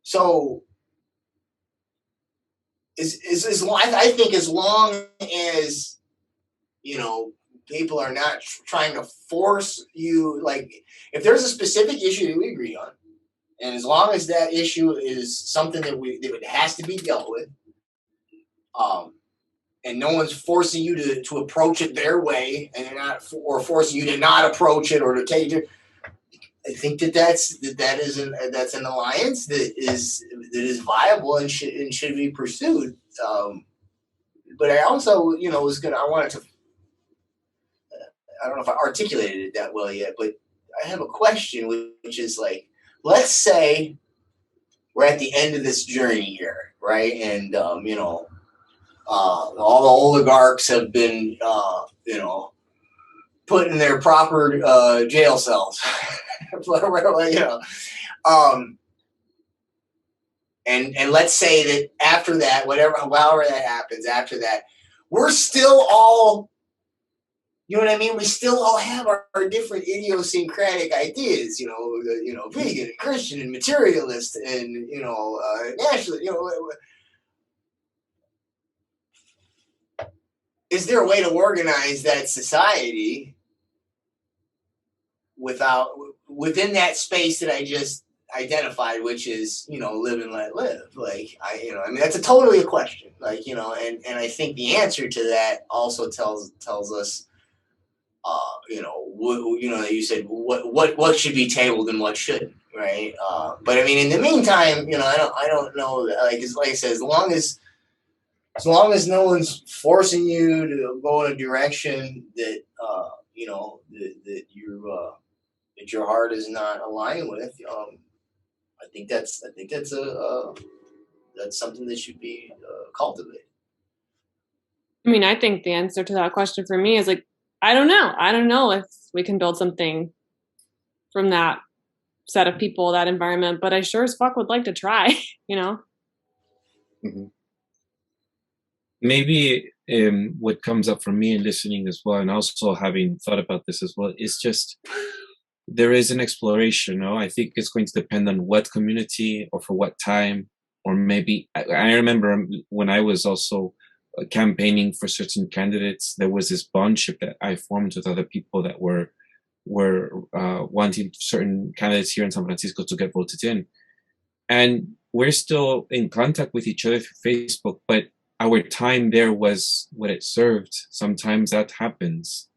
so I think as long as, you know, people are not trying to force you, like, if there's a specific issue that we agree on, and as long as that issue is something that it has to be dealt with, and no one's forcing you to approach it their way, and they're not, or forcing you to not approach it or to take it, I think that's an alliance that is viable and should be pursued. But I also, you know, I wanted to, I don't know if I articulated it that well yet, but I have a question, which is like, let's say we're at the end of this journey here, right? And you know, all the oligarchs have been, you know, put in their proper jail cells, you know. And let's say that after that, however that happens, after that, we're still all, you know what I mean? We still all have our different idiosyncratic ideas, you know, vegan and Christian and materialist and, you know, national, you know. Is there a way to organize that society within that space that I just identified, which is, you know, live and let live? Like, I mean, that's totally a question. Like, you know, and I think the answer to that also tells us, you know, you said what should be tabled and what shouldn't, right? But I mean, in the meantime, you know, I don't know. Like I said, as long as no one's forcing you to go in a direction that you know, that your heart is not aligned with, I think that's something that should be cultivated. I mean, I think the answer to that question for me is like, I don't know if we can build something from that set of people, that environment, but I sure as fuck would like to try, you know? Mm-hmm. Maybe what comes up for me in listening as well, and also having thought about this as well, is just there is an exploration. No, I think it's going to depend on what community or for what time, or maybe I remember when I was also campaigning for certain candidates, there was this bondship that I formed with other people that were wanting certain candidates here in San Francisco to get voted in, and we're still in contact with each other through Facebook, but our time there was what it served. Sometimes that happens,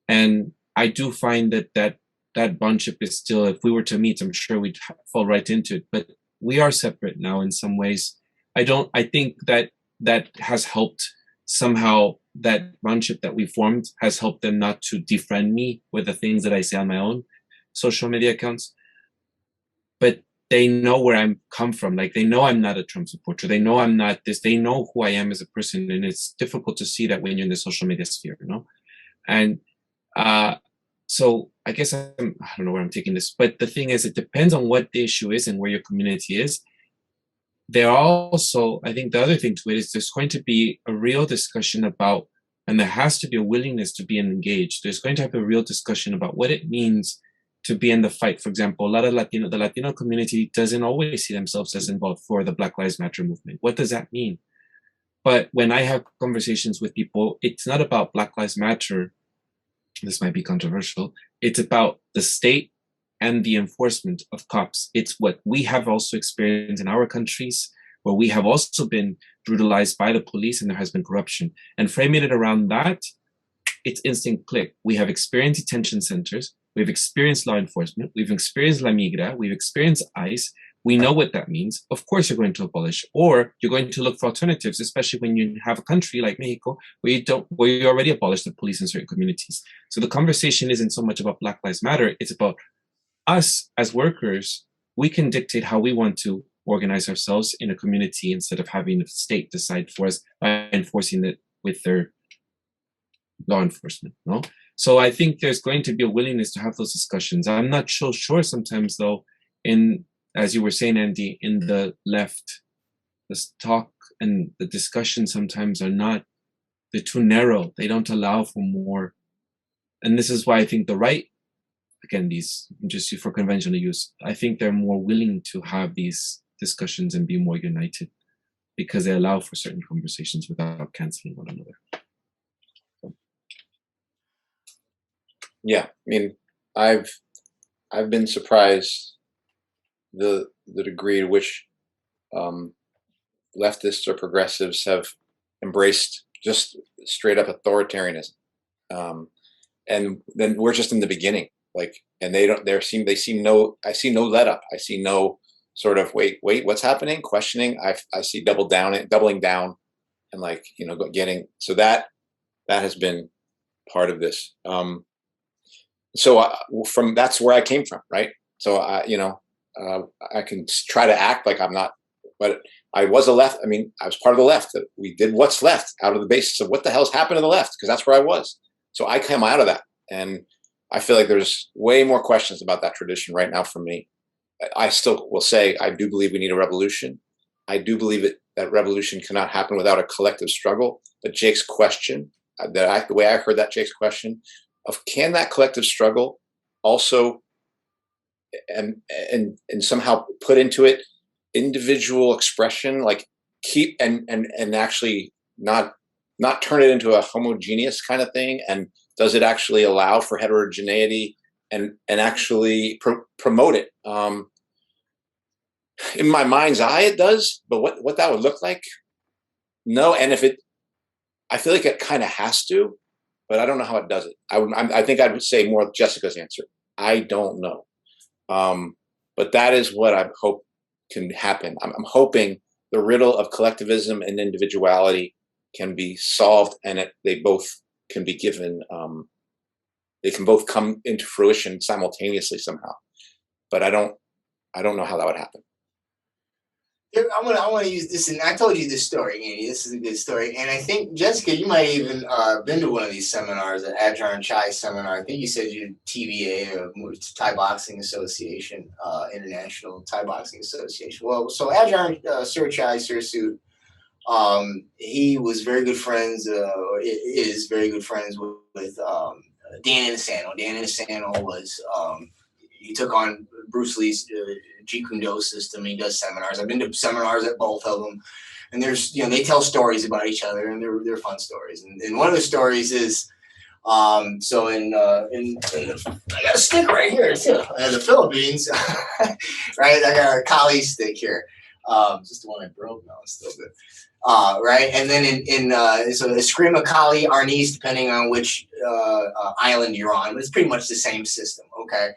and I do find that bondship is still, if we were to meet, I'm sure we'd fall right into it, but we are separate now in some ways. I think that has helped somehow. That bondship that we formed has helped them not to defriend me with the things that I say on my own social media accounts. But they know where I'm come from. Like they know I'm not a Trump supporter. They know I'm not this. They know who I am as a person, and it's difficult to see that when you're in the social media sphere, you know. And so I guess I don't know where I'm taking this, but the thing is, it depends on what the issue is and where your community is. There are also, I think the other thing to it is there's going to be a real discussion about, and there has to be a willingness to be engaged. There's going to have a real discussion about what it means to be in the fight. For example, a lot of the Latino community doesn't always see themselves as involved for the Black Lives Matter movement. What does that mean? But when I have conversations with people, it's not about Black Lives Matter. This might be controversial. It's about the state and the enforcement of cops. It's what we have also experienced in our countries, where we have also been brutalized by the police and there has been corruption. And framing it around that, it's instant click. We have experienced detention centers, we've experienced law enforcement, we've experienced La Migra, we've experienced ICE. We know what that means. Of course you're going to abolish, or you're going to look for alternatives, especially when you have a country like Mexico where you already abolished the police in certain communities. So the conversation isn't so much about Black Lives Matter, it's about us as workers. We can dictate how we want to organize ourselves in a community instead of having the state decide for us by enforcing it with their law enforcement. No? So I think there's going to be a willingness to have those discussions. I'm not so sure sometimes though, as you were saying, Andy, in the left, this talk and the discussion sometimes they're too narrow. They don't allow for more. And this is why I think the right, again, these just for conventional use, I think they're more willing to have these discussions and be more united because they allow for certain conversations without canceling one another. So. Yeah, I mean, I've been surprised the degree to which leftists or progressives have embraced just straight up authoritarianism, and then we're just in the beginning. Like, and I see no let up. I see no sort of wait, what's happening? Questioning. I see doubling down, and like, you know, getting, so that has been part of this. So that's where I came from, right? So I can try to act like I'm not, but I was I was part of the left. We did what's left out of the basis of what the hell's happened to the left, because that's where I was. So I came out of that, and I feel like there's way more questions about that tradition right now for me. I still will say I do believe we need a revolution. I do believe that revolution cannot happen without a collective struggle. But Jake's question, the way I heard that Jake's question of can that collective struggle also and somehow put into it individual expression, like keep and actually not turn it into a homogeneous kind of thing, and does it actually allow for heterogeneity and actually promote it? In my mind's eye, it does, but what that would look like, no. And I feel like it kind of has to, but I don't know how it does it. I think I would say more Jessica's answer. I don't know. But that is what I hope can happen. I'm hoping the riddle of collectivism and individuality can be solved, and they both can be given. They can both come into fruition simultaneously somehow. But I don't know how that would happen. I want to use this, and I told you this story, Andy. This is a good story, and I think Jessica, you might even been to one of these seminars, an Ajahn Chai seminar. I think you said you TVA, or Thai Boxing Association, International Thai Boxing Association. Well, so Ajahn Sir Chai Sursut, he was very good friends, or is very good friends with Dan Inosanto. Dan Inosanto was he took on Bruce Lee's Jeet Kune Do system. He does seminars. I've been to seminars at both of them, and there's they tell stories about each other, and they're fun stories. And one of the stories is so in I got a stick right here too. In the Philippines, right? I got a Kali stick here. Just the one I broke. No, it's still good. Right, and then so Eskrima, Kali, Arnis, depending on which island you're on, but it's pretty much the same system. Okay,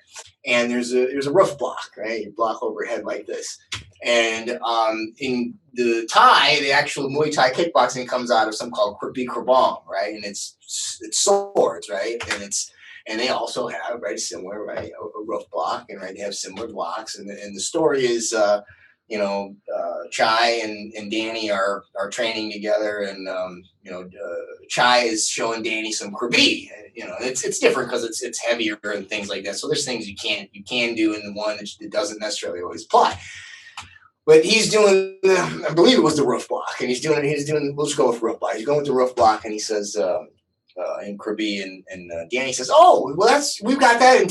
and there's a roof block, right? You block overhead like this, and in the Thai, the actual Muay Thai kickboxing comes out of something called Krabi Krabong, right? And it's swords, right? And and they also have similar a roof block, and they have similar blocks, and the story is Chai and Danny are training together, and Chai is showing Danny some krabi. It's different because it's heavier and things like that. So there's things you can do in the one that doesn't necessarily always apply. But he's doing, I believe it was the roof block, and he's doing. We'll just go with roof block. He's going with the roof block, and he says in krabi, and Danny says, "Oh, well, we've got that in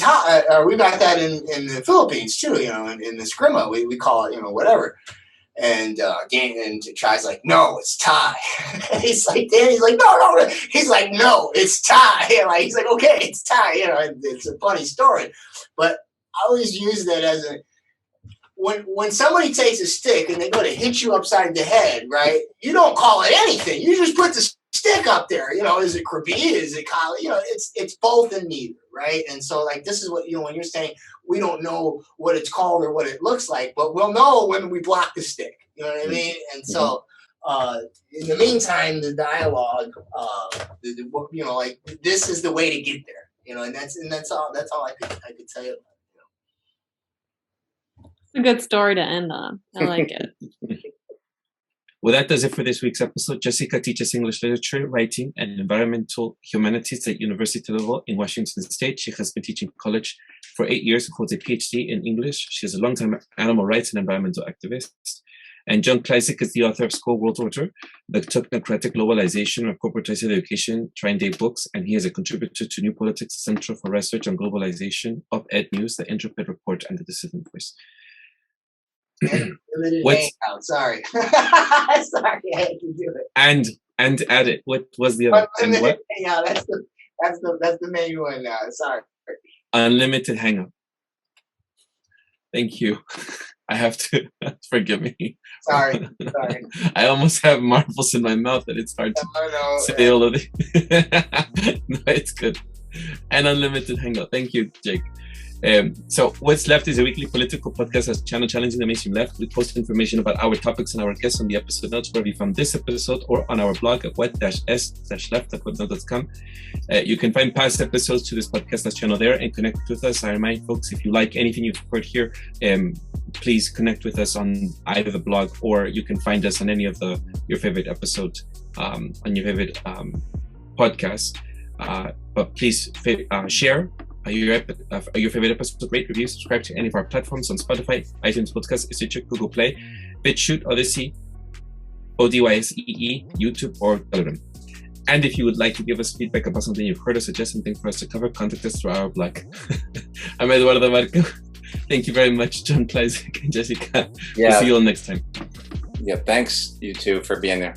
the Philippines too. In the Eskrima, we call it whatever." And Chai's like, "No, it's Thai." He's like, Danny's like, "No." He's like, "No, it's Thai." He's like, "Okay, it's Thai." It's a funny story, but I always use that as when somebody takes a stick and they go to hit you upside the head, right? You don't call it anything. You just put the stick up there. Is it krabi? Is it kali? It's both and neither, right? And so this is what when you're saying we don't know what it's called or what it looks like, but we'll know when we block the stick. You know what I mean? And so in the meantime, the dialogue, this is the way to get there. And that's all I could tell you. A good story to end on. I like it. Well, that does it for this week's episode. Jessica teaches English literature, writing, and environmental humanities at university level in Washington State. She has been teaching college for 8 years and holds a PhD in English. She is a longtime animal rights and environmental activist. And John Klyczek is the author of School World Order, The Technocratic Globalization of Corporatized Education, Trying Day Books, and he is a contributor to New Politics, Center for Research on Globalization, Op-Ed News, The Intrepid Report, and The Dissident Voice. Sorry. Sorry, I had to do it. And add it. What was the other? And what? Yeah, that's the main one now. Sorry. Unlimited Hangout. Thank you. I have to forgive me. Sorry. I almost have marbles in my mouth that it's hard to say all of it. No, it's good. And Unlimited Hangout. Thank you, Jake. So What's Left is a weekly political podcast as channel challenging the mainstream left. We post information about our topics and our guests on the episode notes where we found this episode or on our blog at what-s-left.whatnote.com. You can find past episodes to this podcast channel there and connect with us. I remind folks, if you like anything you've heard here, please connect with us on either the blog or you can find us on any of your favorite episodes on your favorite podcasts. But please share your favorite episode, rate, review, subscribe to any of our platforms on Spotify, iTunes Podcast, Stitcher, Google Play, BitChute, Odyssey, ODYSEE, YouTube, or Telegram. And if you would like to give us feedback about something you've heard or suggest something for us to cover, contact us through our blog. I'm Eduardo Marco. Thank you very much, John Klyczek and Jessica. Yeah. We'll see you all next time. Yeah, thanks you two for being there.